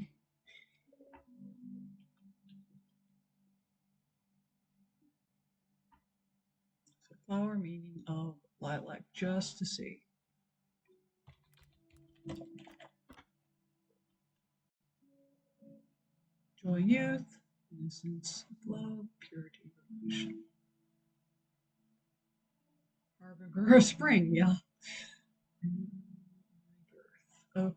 flower meaning of lilac, just to see. Joy, youth, innocence, love, purity, revolution. Harbinger of spring, yeah. Okay.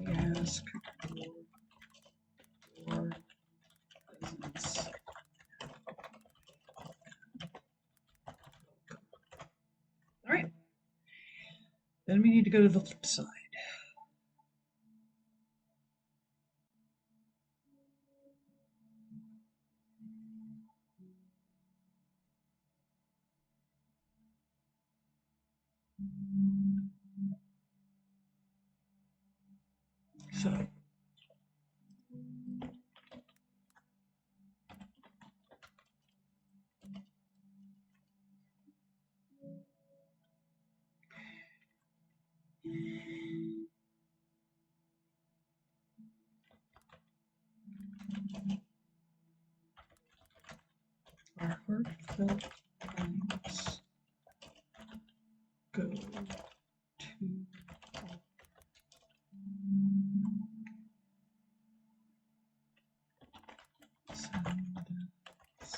Ask for presence. All right. Then we need to go to the flip side. So our heartfelt thanks go to Sandus.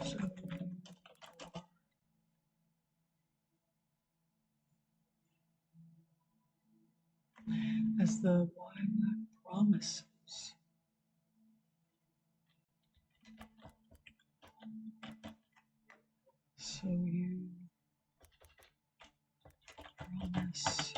So as the lilac promises, so you promise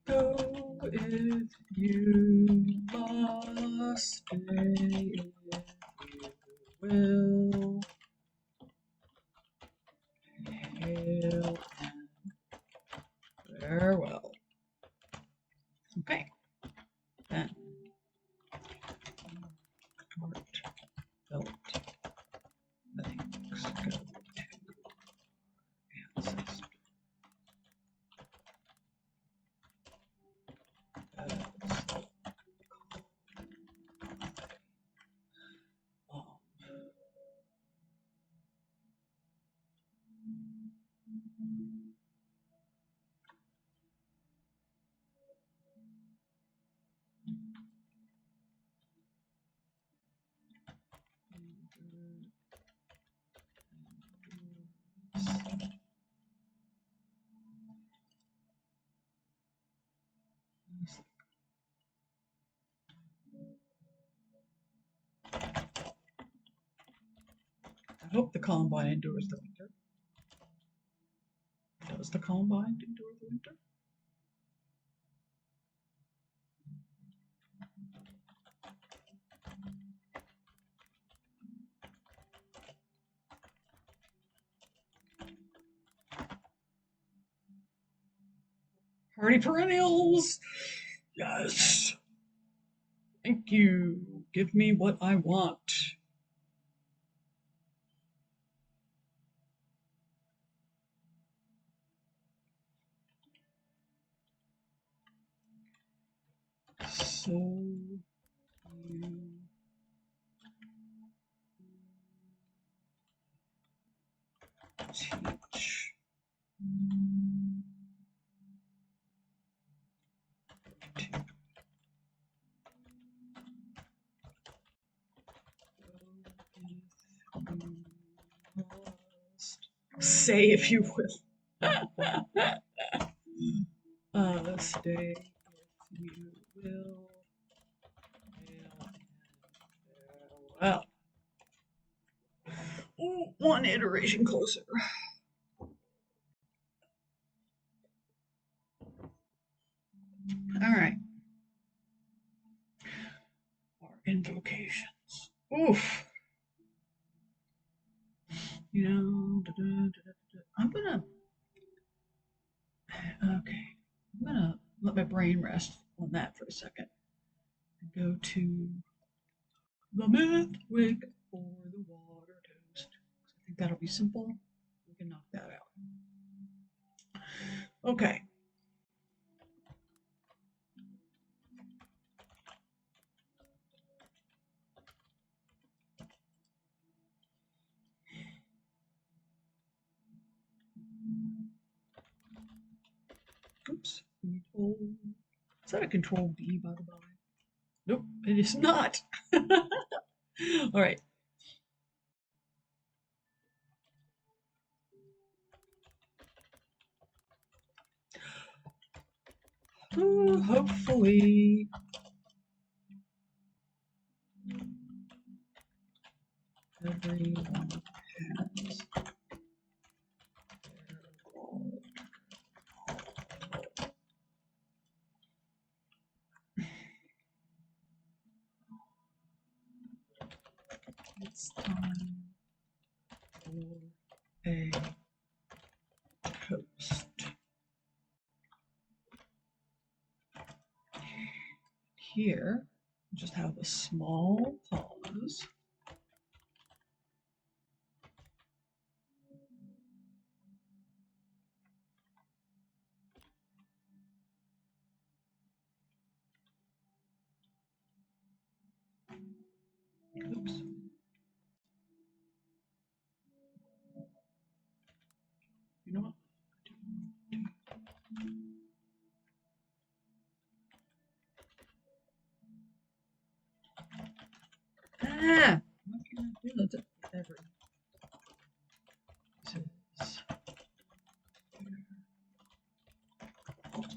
go if you must, stay if you will. Hail and farewell. Okay, then heartfelt thanks go to ancestors. I hope the Columbine endures the winter. Does the Columbine endure the winter? Hardy perennials. Yes. Thank you. Give me what I want. So you teach. Say if you will. Stay if you will. Well, one iteration closer. All right. Our invocations. Oof. You know, I'm gonna, okay, I'm gonna let my brain rest on that for a second and go to the myth wig or the water toast. I think that'll be simple. We can knock that out. Okay. Oops. Control. Is that a control D, by the way? Nope, it is not. All right. Hopefully. Everyone has it's time for a toast. Here, just have a small pause. Oops. You know what? Ah! What can I do? That's every.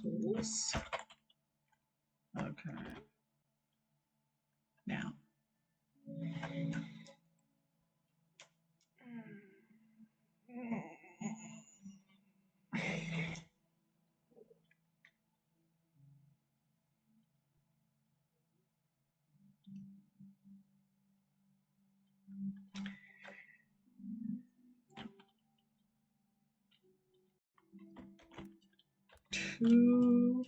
Tools. Okay. Now. Two.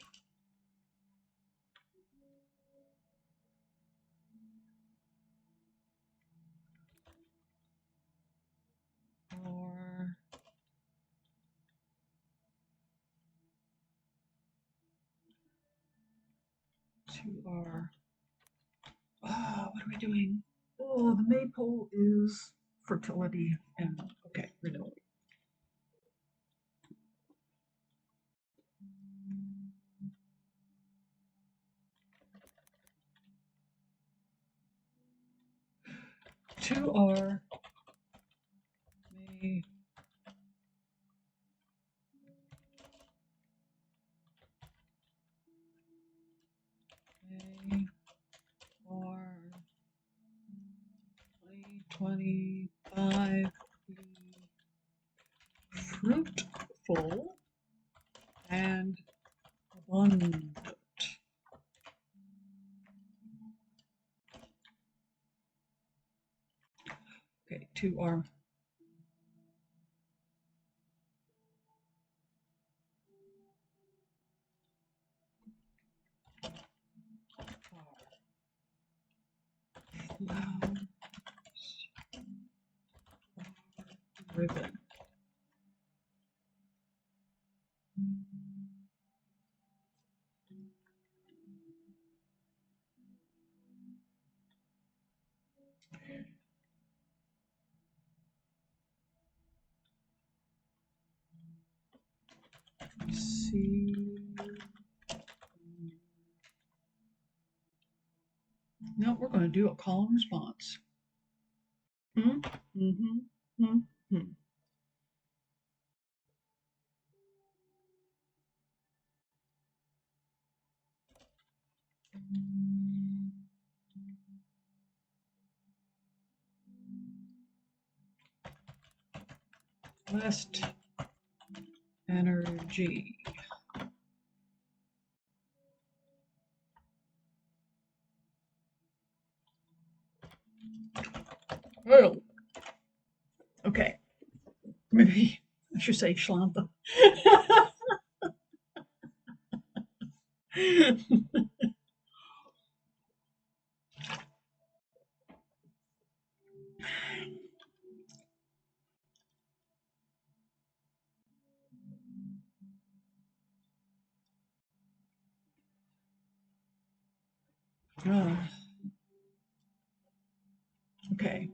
Four. Two R. Oh, what are we doing? Oh, the maypole is fertility and okay, fertility. Two R. May. May. Or 2025 be fruitful and abundant. Okay, two R. ribbon. See. No, we're going to do a call and response. West Energy. Oh, okay. Maybe I should say Shlanta. Okay.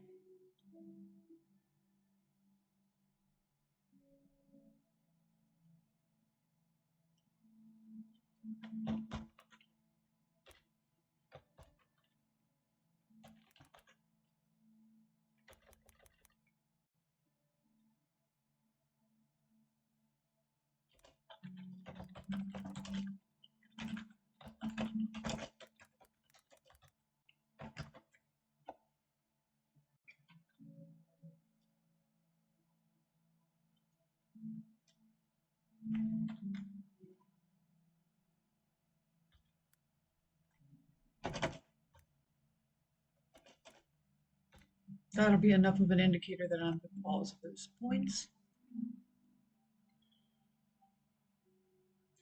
That'll be enough of an indicator that I'm going to pause at those points.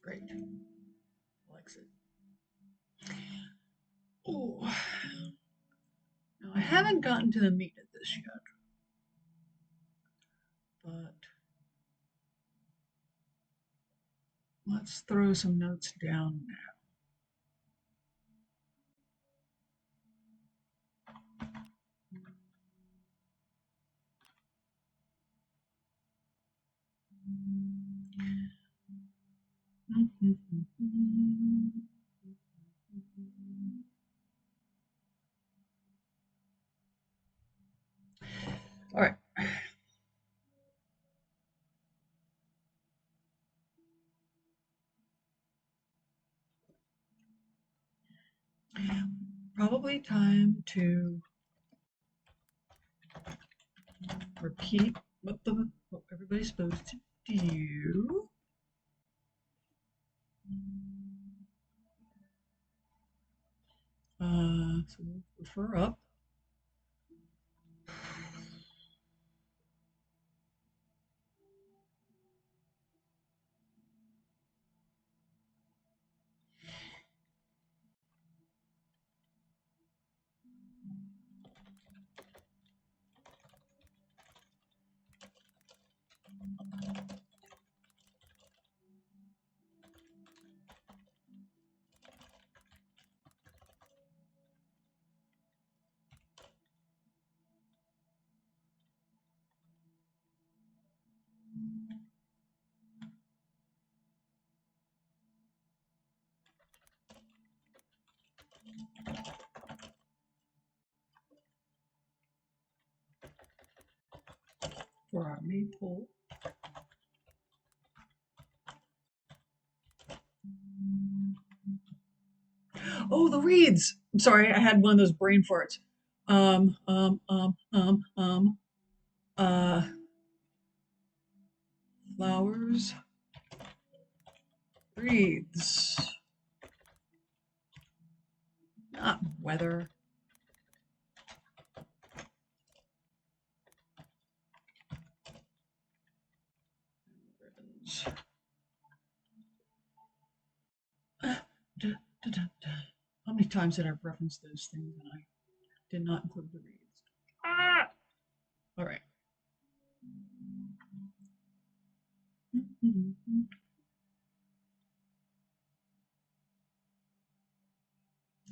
Great. Likes it. Oh. Now I haven't gotten to the meat of this yet, but let's throw some notes down now. All right. Probably time to repeat what everybody's supposed to do. So we'll refer up. For our maple. Oh, the reeds. I'm sorry, I had one of those brain farts. Um, um, um, um, um, uh, Flowers, reeds, not weather. Ribbons. Da, da, da, da. How many times did I reference those things? And did not include the reeds. Ah! All right.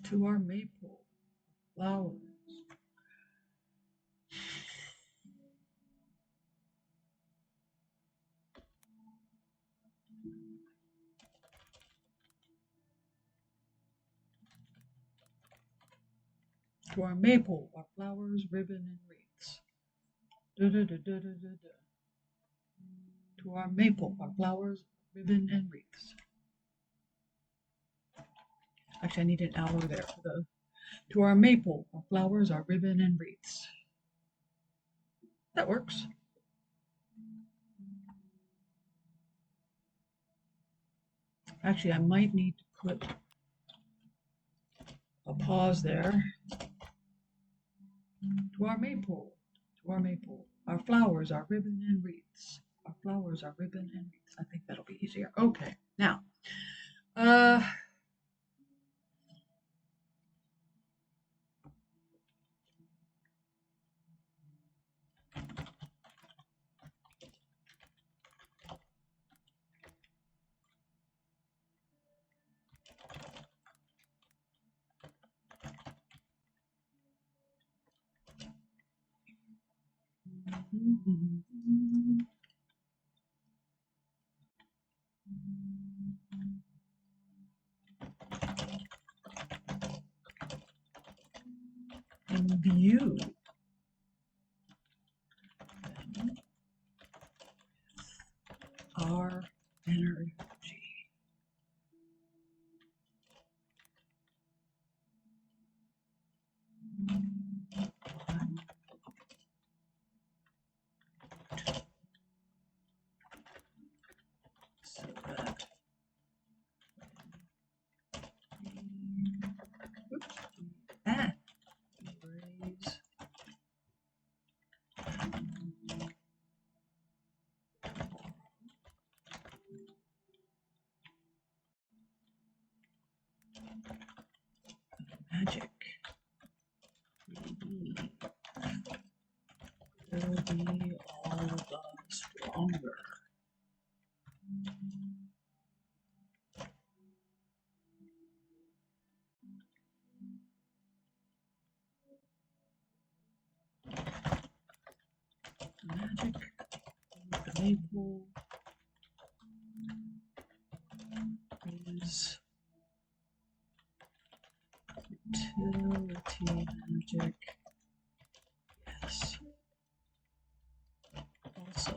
To our maple flowers. To our maple, our flowers, ribbon, and wreaths. Da, da, da, da, da, da, da. To our maple, our flowers, ribbon, and wreaths. Actually, I need an hour there for the. To our maple, our flowers, our ribbon, and wreaths. That works. Actually, I might need to put a pause there. To our maple, our flowers, our ribbon, and wreaths. Our flowers, our ribbon, and wreaths. I think that'll be easier. Okay, now, in view our energy. So that raise magic will be all the stronger. Magic, the maple is utility magic. Yes. Also,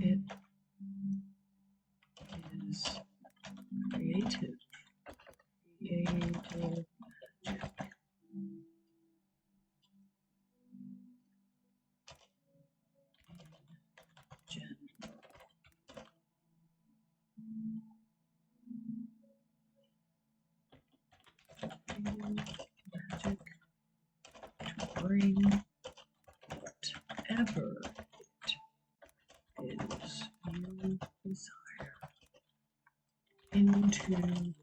it is creative. Creative magic. Magic to bring whatever it is you desire into the world.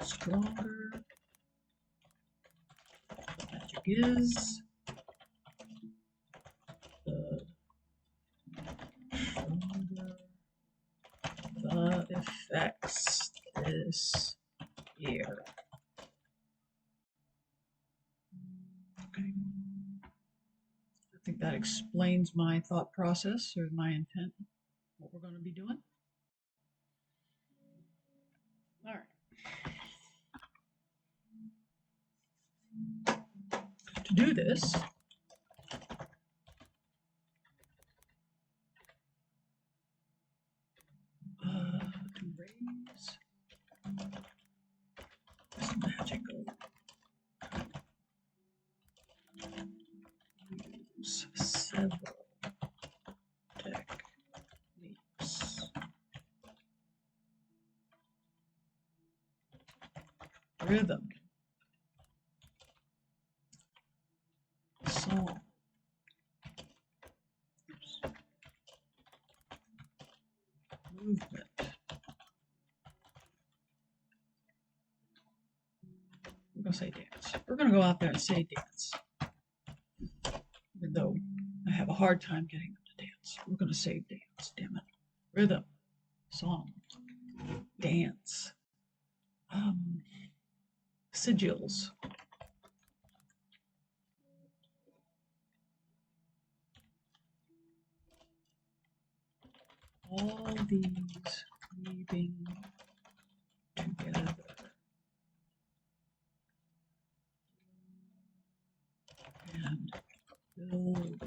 Stronger magic is, the stronger the effects this year. Okay. I think that explains my thought process or my intent, what we're going to be doing. All right. To do this, to raise this magical, use several techniques. rhythm, song, movement. We're going to say dance. We're going to go out there and say dance. Even though I have a hard time getting them to dance. We're going to say dance, damn it. Rhythm, song, dance, sigils. All these weaving together. And building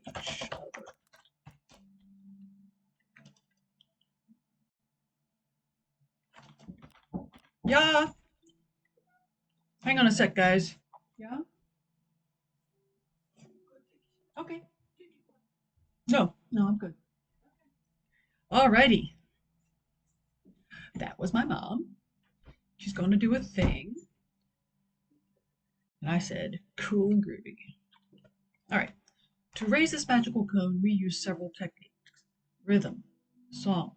on each other. Yeah. Hang on a sec, guys. Yeah? Okay. No, I'm good. Alrighty. That was my mom. She's going to do a thing. And I said, cool and groovy. All right. To raise this magical cone, we use several techniques. Rhythm, song,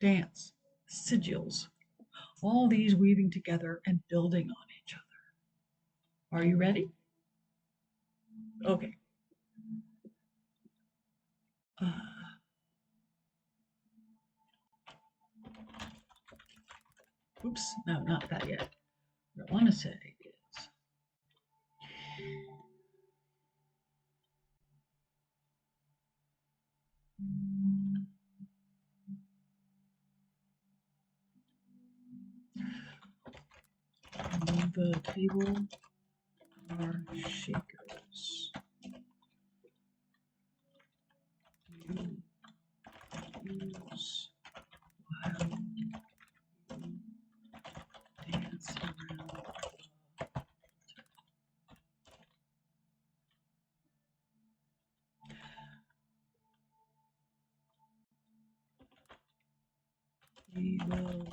dance, sigils. All these weaving together and building on each other. Are you ready? Okay. Oops, no, not that yet. What I want to say is on the table are shakers. You use while you dance around. We will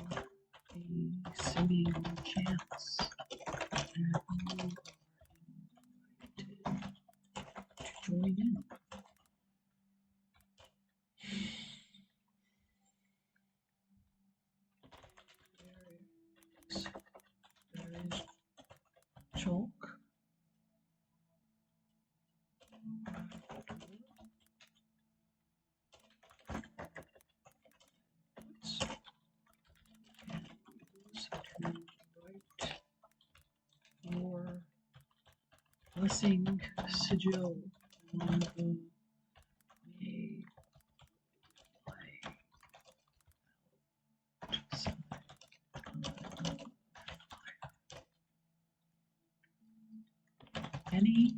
be singing chants that you are invited to join in. There is chalk. Your blessing sigil on the may lie outside. Any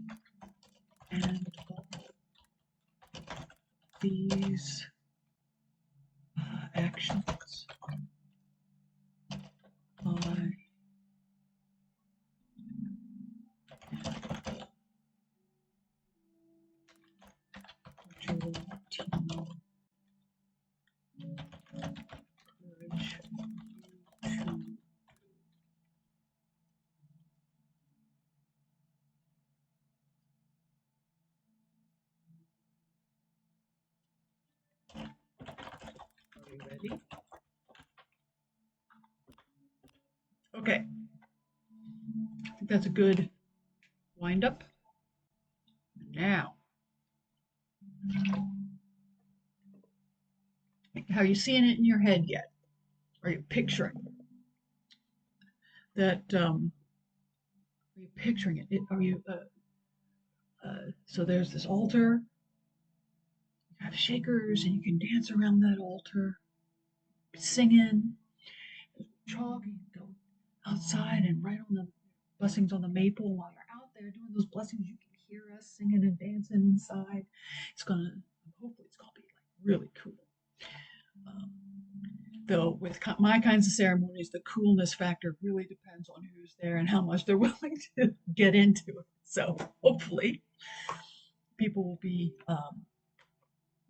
and all these actions by your team encourage you to Are you ready? Okay. I think that's a good wind up. Now, are you seeing it in your head yet? Are you picturing that? Are you picturing it? Are you? So there's this altar. You have shakers, and you can dance around that altar, singing. Chalk. You can go outside and write on the blessings on the maple. While you're out there doing those blessings, you can hear us singing and dancing inside. Hopefully, it's gonna be like really cool. Though with my kinds of ceremonies, the coolness factor really depends on who's there and how much they're willing to get into it. So hopefully people will be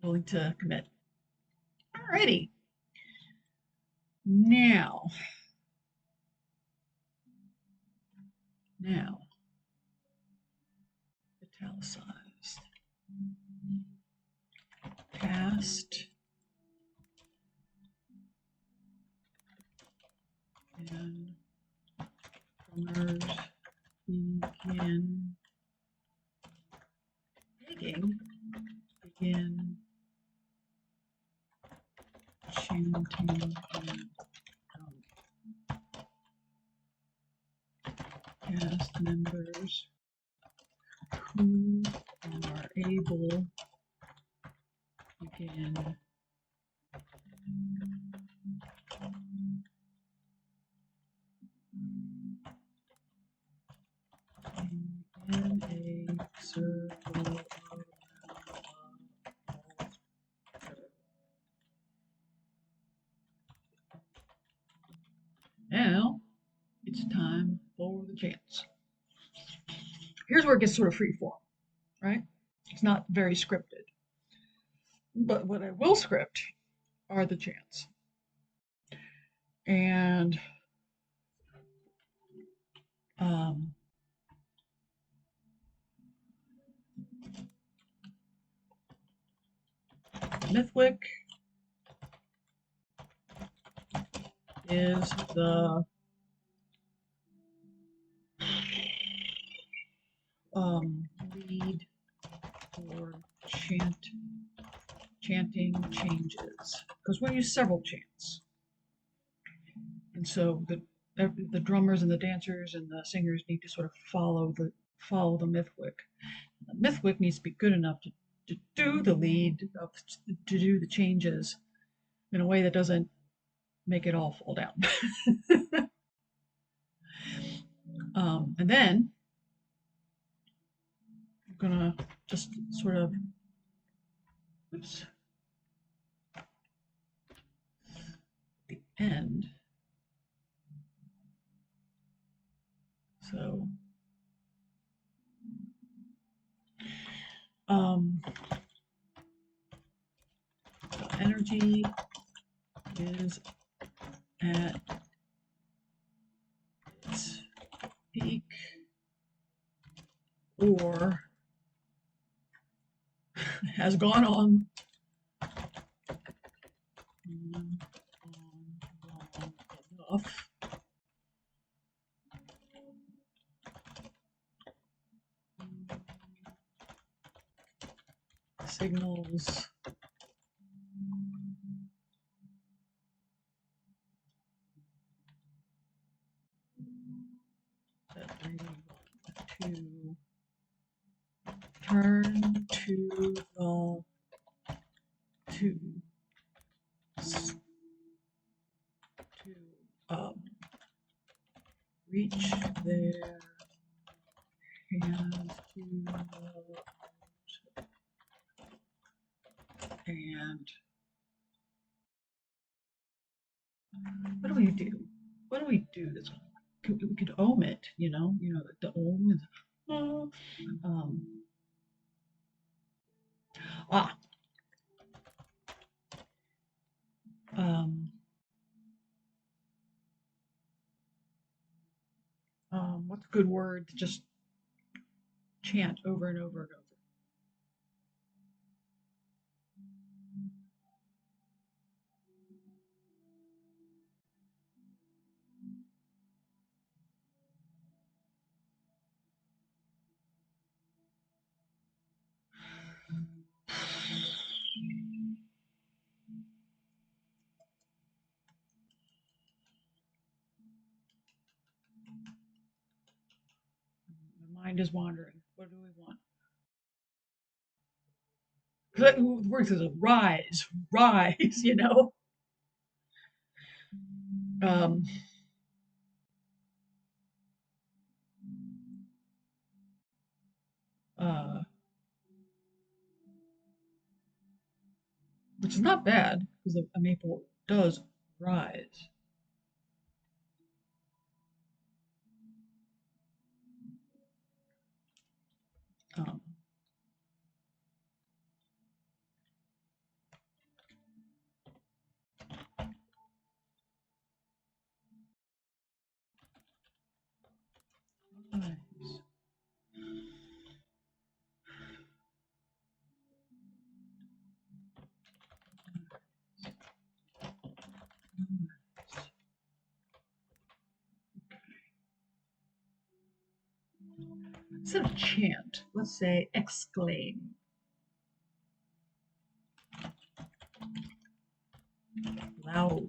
willing to commit. Alrighty. Now, Now, italicized. Cast and drummers begin chanting cast members who are able begin in a circle around Now it's time for the chants. Here's where it gets sort of free form, right? It's not very scripted. But what I will script are the chants. And Mythwick is the lead for chanting changes, because we use several chants, and so the drummers and the dancers and the singers need to sort of follow the Mythwick. The Mythwick needs to be good enough to do the lead, to do the changes in a way that doesn't make it all fall down. And then I'm gonna just sort of, oops, the end. So the energy is at its peak or has gone on long enough signals that we want to turn to reach their hands to and what do we do? What do we do this one? We could ohm it, the ohm is what's a good word to just chant over and over and over? My mind is wandering. What do we want? Because the word says rise, rise, Um, uh, which is not bad because a maple does rise. Um, Instead of chant, let's say exclaim. Loud.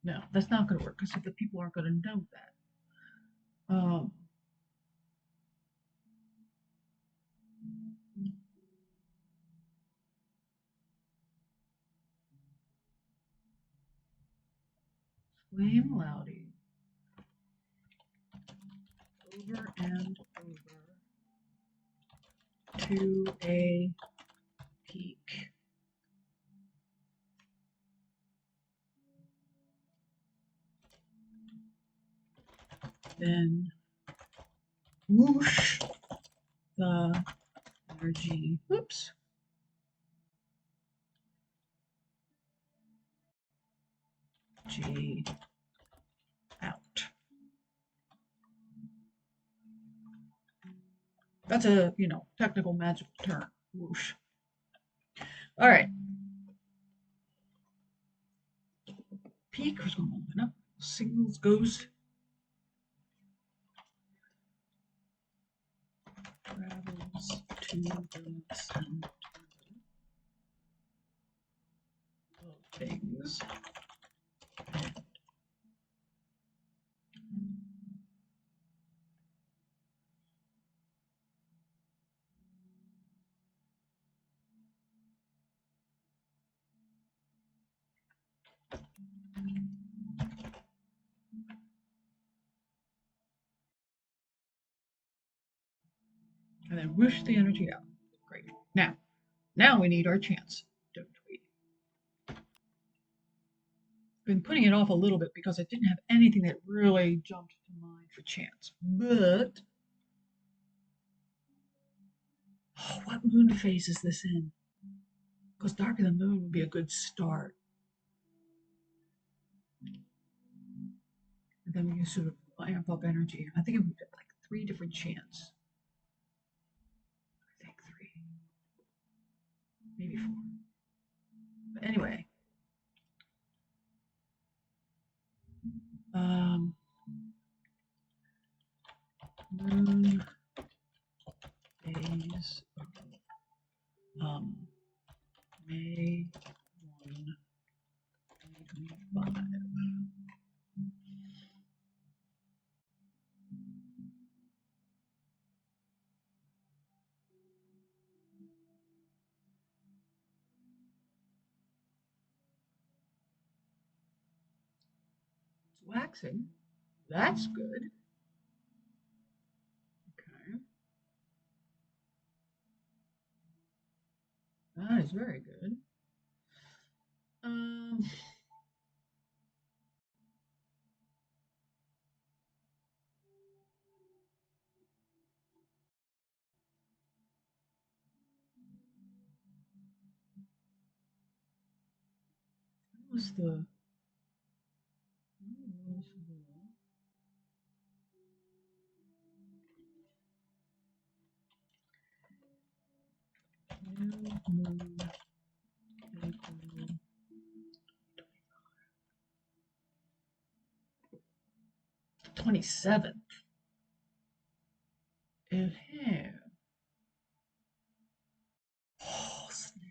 No, that's not going to work because the people aren't going to know that. Scream loudy over and over to a peak. Then whoosh the energy. Whoops. G out. That's a, technical magical term. Whoosh. All right. Peak was going to open up. Signals ghost. Travels to the center of things. And then whoosh the energy out. Great. Now we need our chance, don't we? Been putting it off a little bit because I didn't have anything that really jumped to mind for chance. But what moon phase is this in? Because Dark of the Moon would be a good start. And then we can sort of amp up energy. I think it would be like 3 different chants. I think 3. Maybe 4. But anyway. Moon phase May 1, 2025. It's waxing. That's good. Okay. That is very good. What was the 27th? Oh, snap.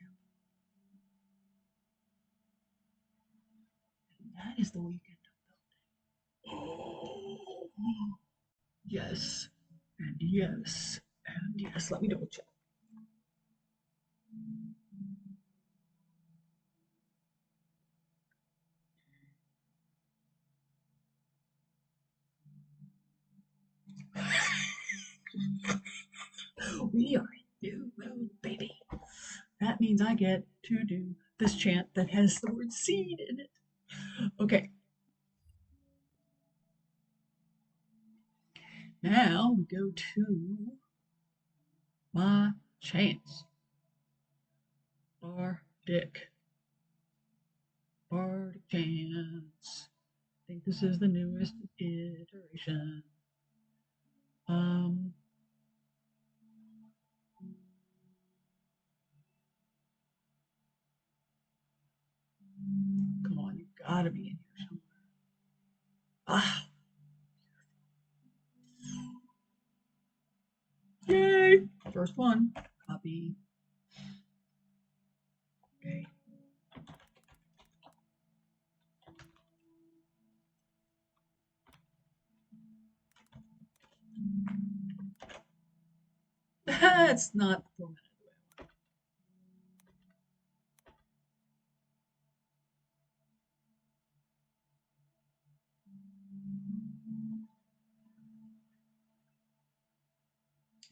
That is the weekend of Beltaine. Oh, yes, and yes, and yes. Let me double check. We are in new moon, baby. That means I get to do this chant that has the word seed in it. Okay. Now we go to my chants. Bardic chants. I think this is the newest iteration. Um, Come on, you've got to be in here somewhere. Ah, yay! First one. Copy. Okay. That's not formatted the way I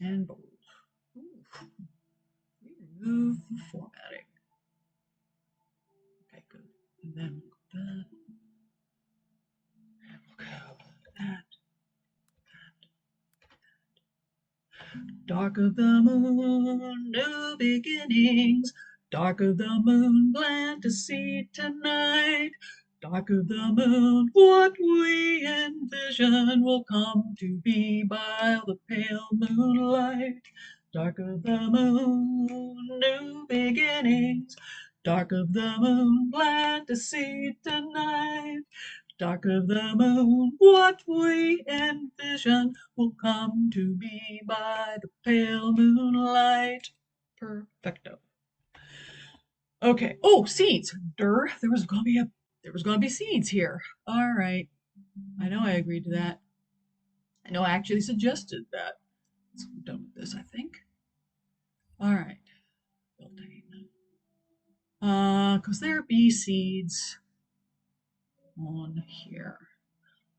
want. And bold. Ooh, remove the formatting. Okay, good. And then we'll go that. Dark of the moon, new beginnings. Dark of the moon, glad to see tonight. Dark of the moon, what we envision will come to be by the pale moonlight. Dark of the moon, new beginnings. Dark of the moon, glad to see tonight. Dark of the moon, what we envision will come to be by the pale moonlight. Perfecto. Okay. Oh, seeds. There was gonna be seeds here. All right. I know I agreed to that. I know I actually suggested that. So I'm done with this, I think. All right. Beltaine. Because there be seeds on here.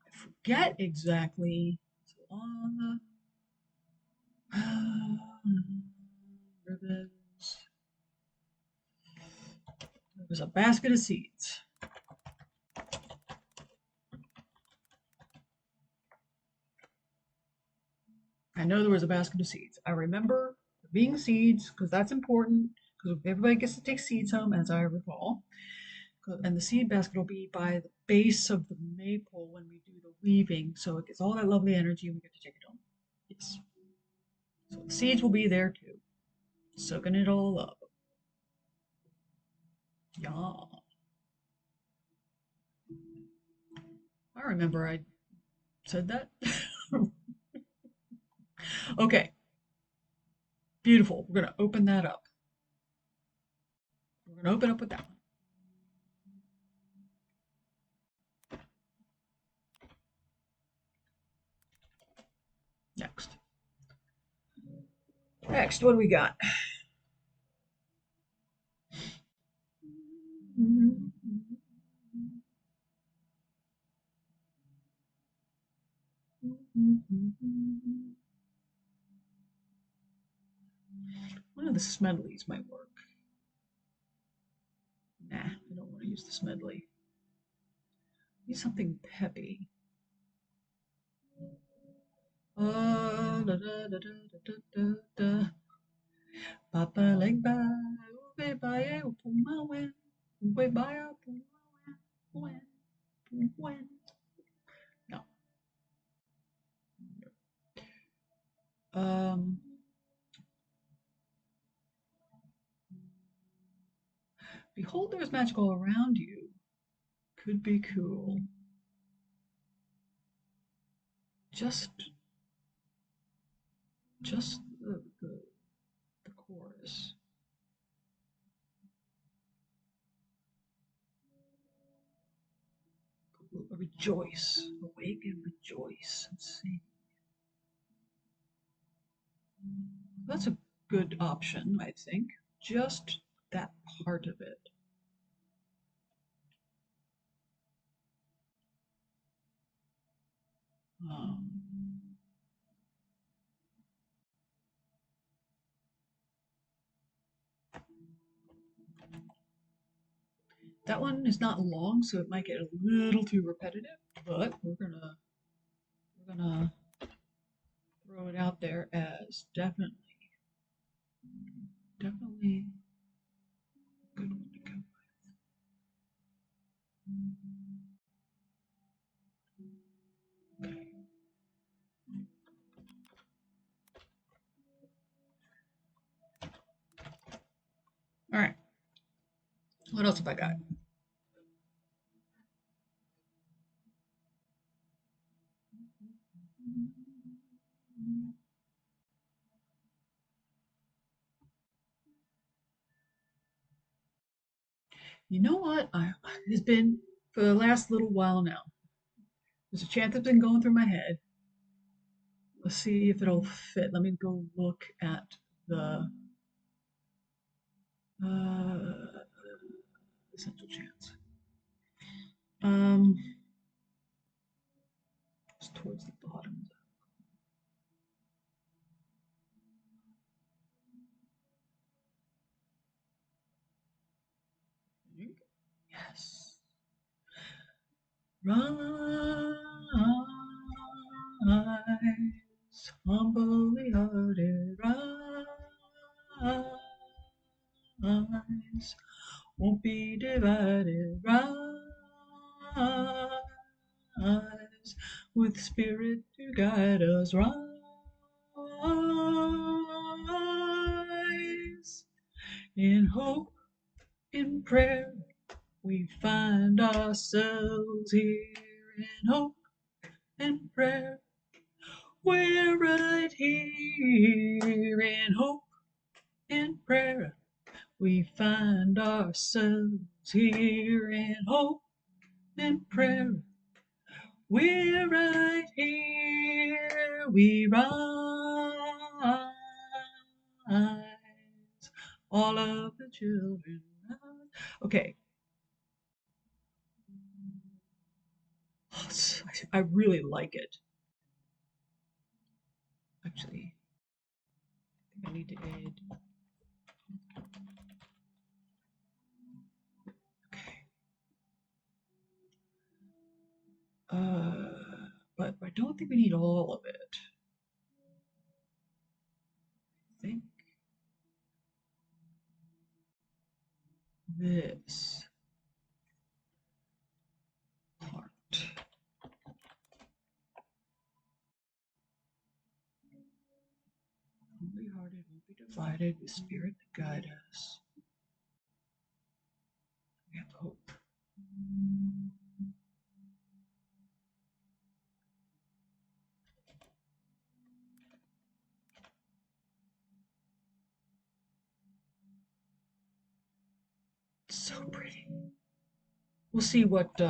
I forget exactly. So on the ribbons. There was a basket of seeds. I know there was a basket of seeds. I remember there being seeds because that's important because everybody gets to take seeds home, as I recall. And the seed basket will be by the base of the maple when we do the weaving, so it gets all that lovely energy and we get to take it home. Yes. So the seeds will be there too, soaking it all up. Yeah. I remember I said that. Okay, beautiful. We're going to open that up. We're going to open up with that one. Next. Next, what do we got? One of the Smedleys might work. Nah, I don't want to use the Smedley. Need something peppy. Da, da, da, da, da, da, da. Papa leg ba, ube ba e upuma wen, ube ba e upuma wen, wen. No. Um, Behold, there's magic all around you. Could be cool. Just the chorus. Rejoice, awake and rejoice and sing. That's a good option, I think. Just that part of it. Um, that one is not long, so it might get a little too repetitive, but we're gonna throw it out there as definitely a good one to go with. Okay. else have I got? You know what? It's been for the last little while now. There's a chant that's been going through my head. Let's see if it'll fit. Let me go look at the uh, essential chants. It's towards the bottom. Yes. Rise, humbly hearted, rise, won't be divided, rise, with spirit to guide us, rise, in hope, in prayer, we find ourselves here, in hope and prayer. We're right here in hope and prayer. We find ourselves here in hope and prayer. We're right here. We rise. All of the children rise. Okay. I really like it. Actually, I think I need to add. But I don't think we need all of it. I think this part. Humbly hearted won't be divided with spirit to guide us. We have hope. So pretty. We'll see what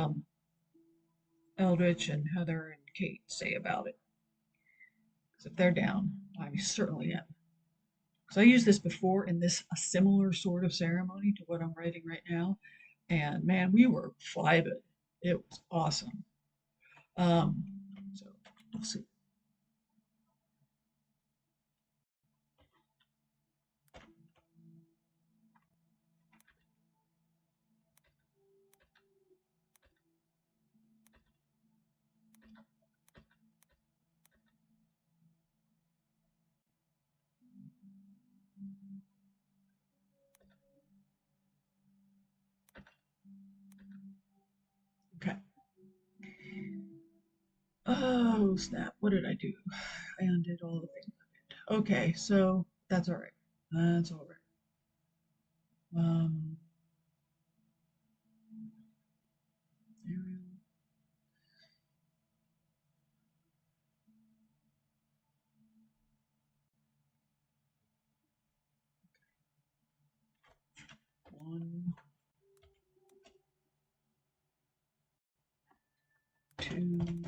Eldritch and Heather and Kate say about it. Because if they're down, I certainly am. Because I used this before in a similar sort of ceremony to what I'm writing right now. And man, we were vibing. It was awesome. So we'll see. Okay. Oh, snap. What did I do? I undid all the things I did. Okay, so that's all right. That's all right. Um, one, two, three.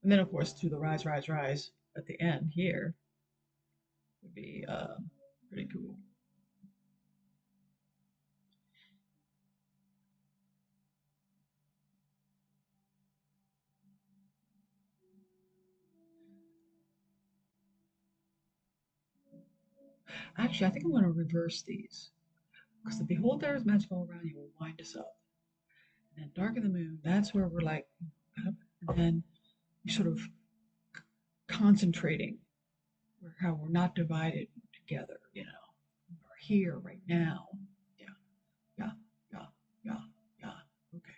And then, of course, through the rise, rise, rise at the end here would be pretty cool. Actually, I think I'm going to reverse these. Because the behold there is magic all around you will wind us up. And then dark of the moon, that's where we're like, up, and then we sort of concentrating how we're not divided together, We're here right now. Yeah, yeah, yeah, yeah, yeah. Okay.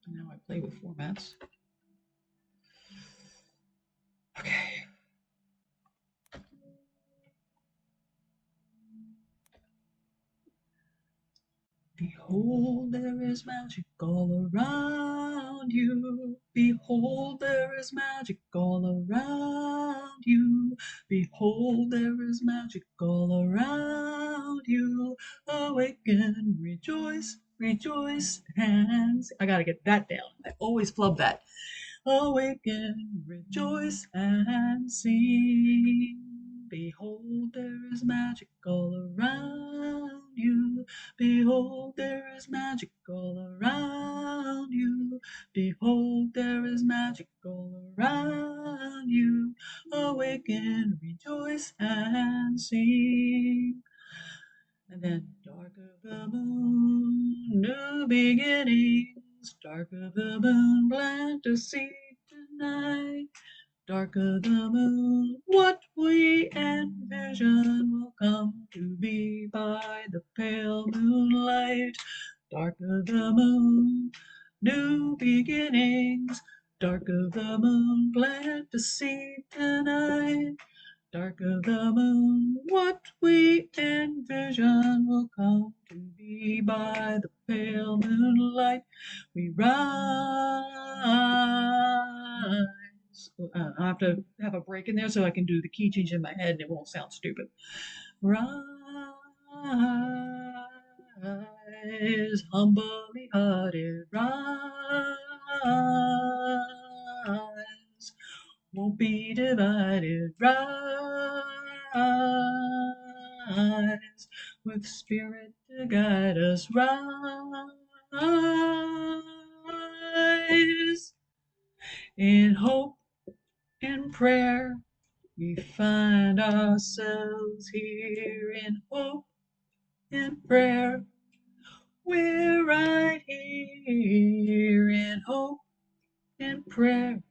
Now I play with formats. Okay. Behold, there is magic all around you. Behold, there is magic all around you. Behold, there is magic all around you. Awaken, rejoice, rejoice, and I gotta get that down. I always flub that. Awaken, rejoice, and sing. Behold, there is magic all around you. Behold, there is magic all around you. Behold, there is magic all around you. Awaken, rejoice, and sing. And then dark of the moon, new beginnings. Dark of the moon, plant a seed tonight. Dark of the moon, what we envision will come to be by the pale moonlight. Dark of the moon, new beginnings. Dark of the moon, plant a seed tonight. Dark of the moon, what we envision will come to be by the pale moonlight. We rise. I have to have a break in there so I can do the key change in my head and it won't sound stupid. Rise, humbly hearted, rise, won't be divided, rise, with spirit to guide us, rise, in hope, in prayer, we find ourselves here, in hope, in prayer, we're right here, in hope, in prayer.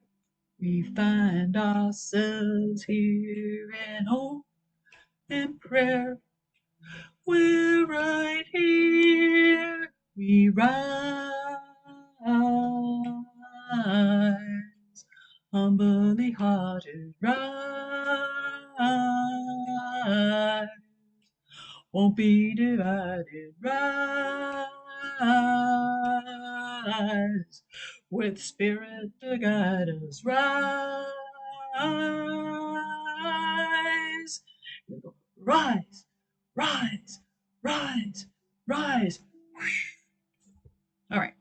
We find ourselves here in hope and prayer. We're right here. We rise, humbly hearted, rise, won't be divided, rise, with spirit to guide us, rise, rise, rise, rise, rise. All right,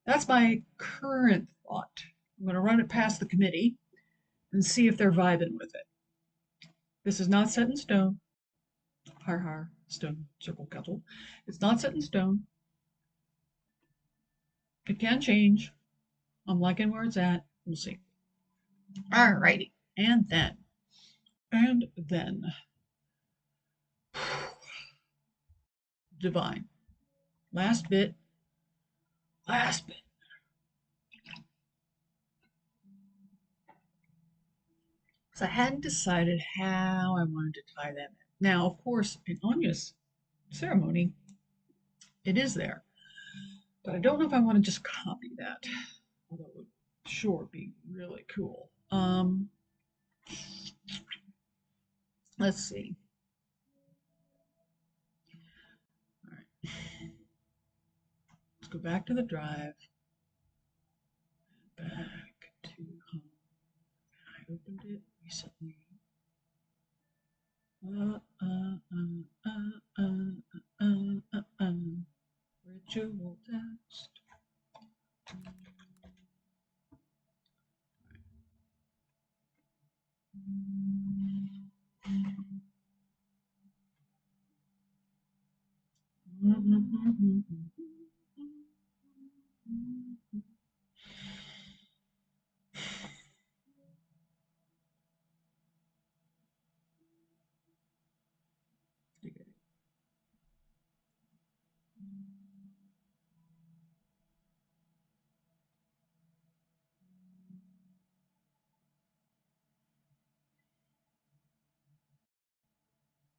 that's my current thought. I'm going to run it past the committee and see if they're vibing with it. This is not set in stone. Har har, stone circle council. It's not set in stone. It can change. I'm liking where it's at. We'll see. All righty. And then. Divine. Last bit. Last bit. So I hadn't decided how I wanted to tie them in. Now, of course, in Anya's ceremony, it is there. But I don't know if I want to just copy that. Although it would sure be really cool. Let's see. All right. Let's go back to the drive. Back to home. I opened it recently. Ritual text.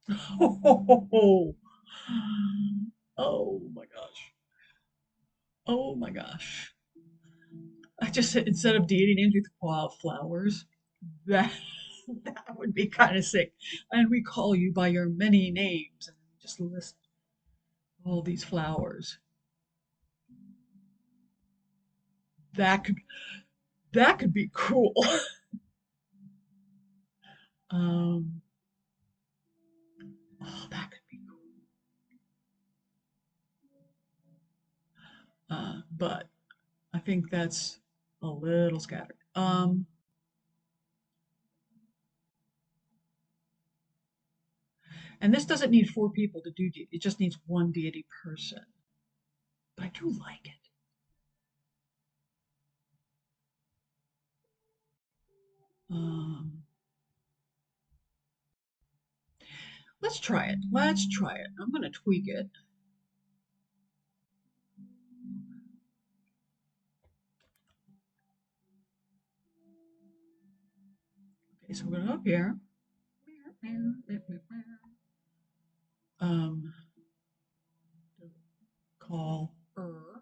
Oh, oh my gosh. Oh my gosh. I just said instead of deity names, we could call out flowers. That that would be kind of sick. And we call you by your many names and just list all these flowers. That could that could be cool. Um, oh, that could be cool. But I think that's a little scattered. And this doesn't need four people to do it just needs one deity person. But I do like it. Um, let's try it. Let's try it. I'm going to tweak it. Okay, so we're going to go up here. Um, call her.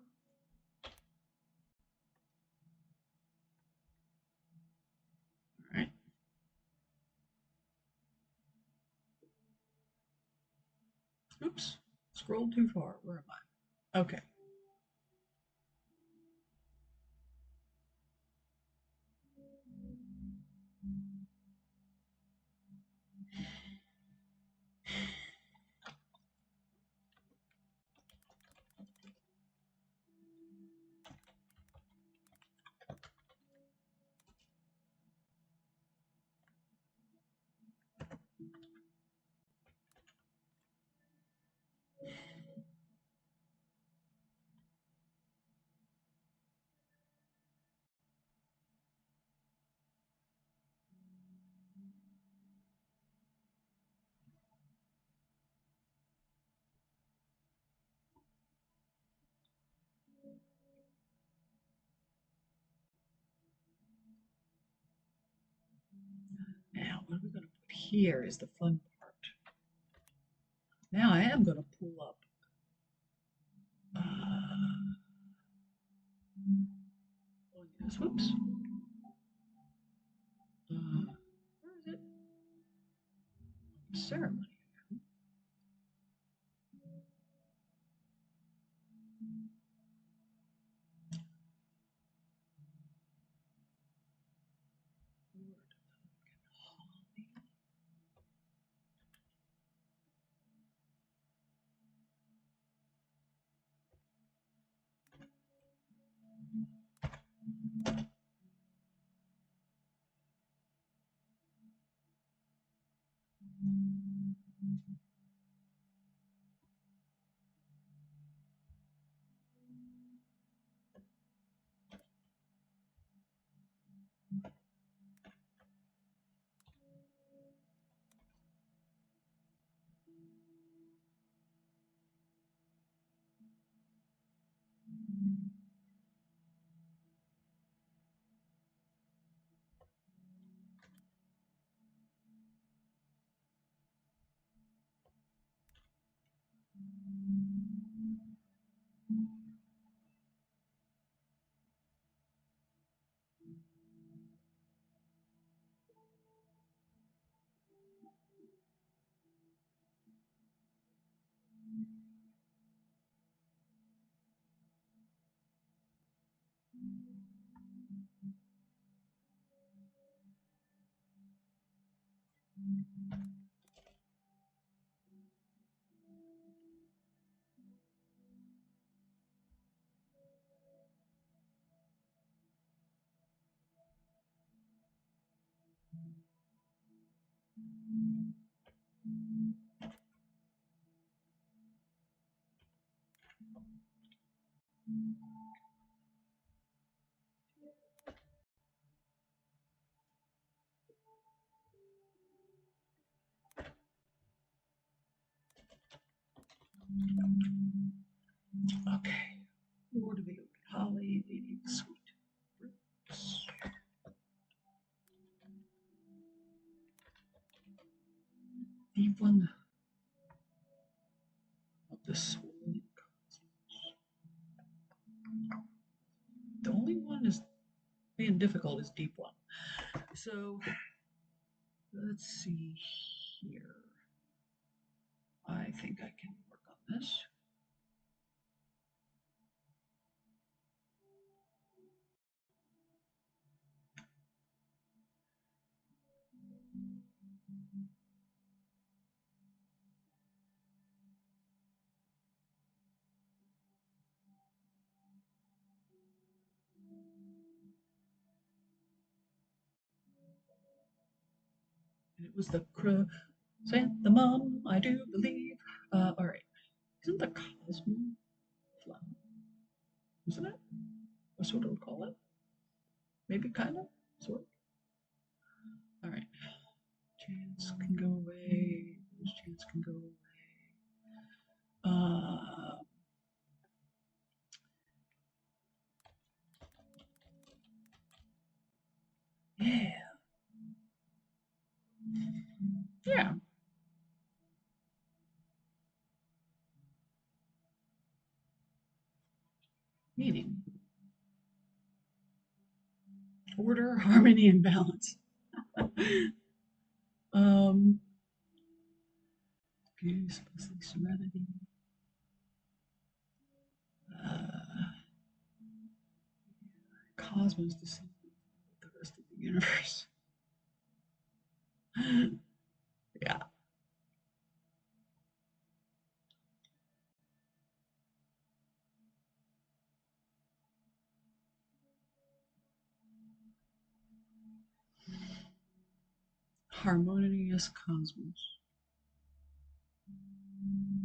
All right. Oops. Scroll too far. Where am I? Okay. Now, what are we going to put here is the fun part. Now I am going to pull up. Oh, yes, whoops. Where is it? Ceremony. Okay. What do we look at? Holly, the sweet fruits. Deep one. difficult is deep one. So let's see here. I think I can work on this. And it was the chrysanthemum, I do believe. All right. Isn't the cosmos flower? Isn't it? That's what I would call it. Maybe kind of, sort of. All right. Chance can go away. Those chance can go away. Yeah. Yeah. Meaning. Order, harmony, and balance. Peace, serenity. Cosmos to see the rest of the universe. Yeah. Harmonious cosmos.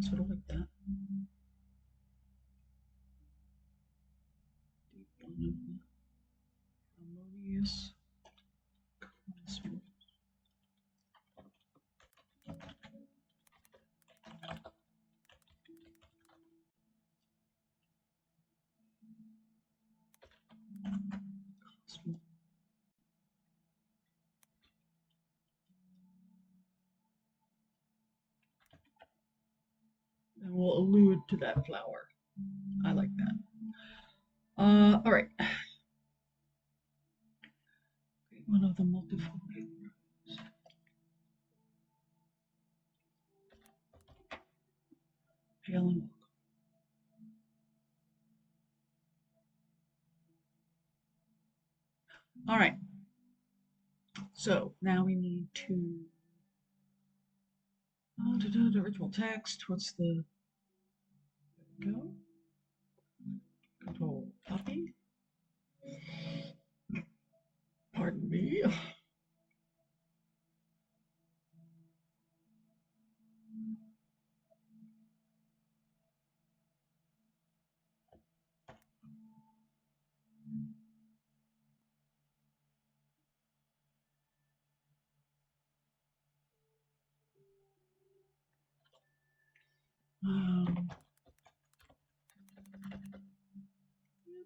Sort of like that. Deep one of the harmonious cosmos. Cosmos. And we'll allude to that flower. I like that. All right. One of the multifocal rose. Pale and welcome. All right. So now we need to the ritual text. What's the go? Control copy. Pardon me.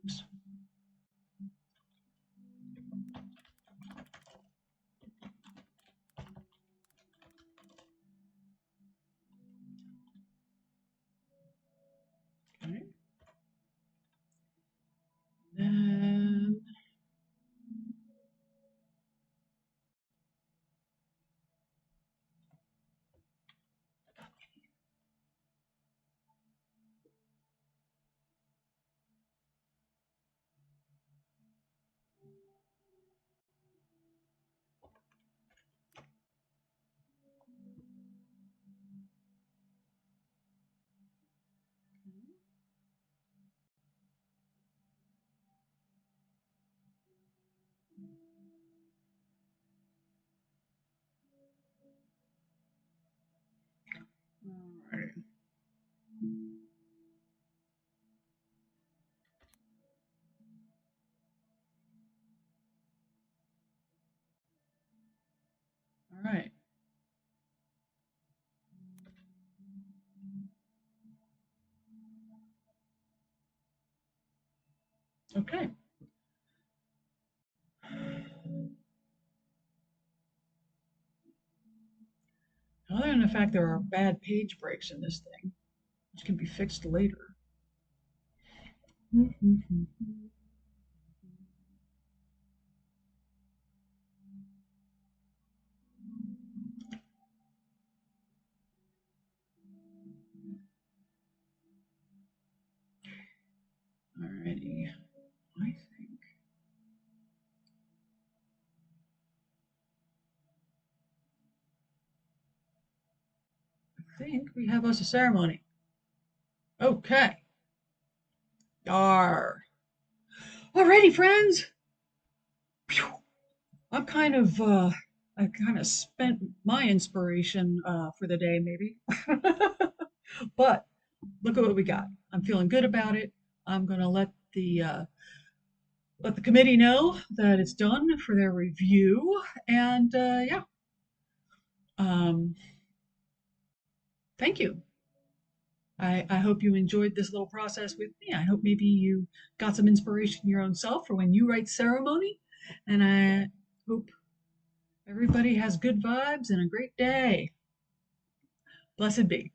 Oops. Okay. Then all right. All right. Okay. Other than the fact there are bad page breaks in this thing, which can be fixed later. think we have us a ceremony. Okay. Yar. Alrighty, friends. Phew. I'm kind of I kind of spent my inspiration for the day, maybe. But look at what we got. I'm feeling good about it. I'm gonna let the committee know that it's done for their review, and yeah. Um, Thank you. I hope you enjoyed this little process with me. I hope maybe you got some inspiration your own self for when you write ceremony. And I hope everybody has good vibes and a great day. Blessed be.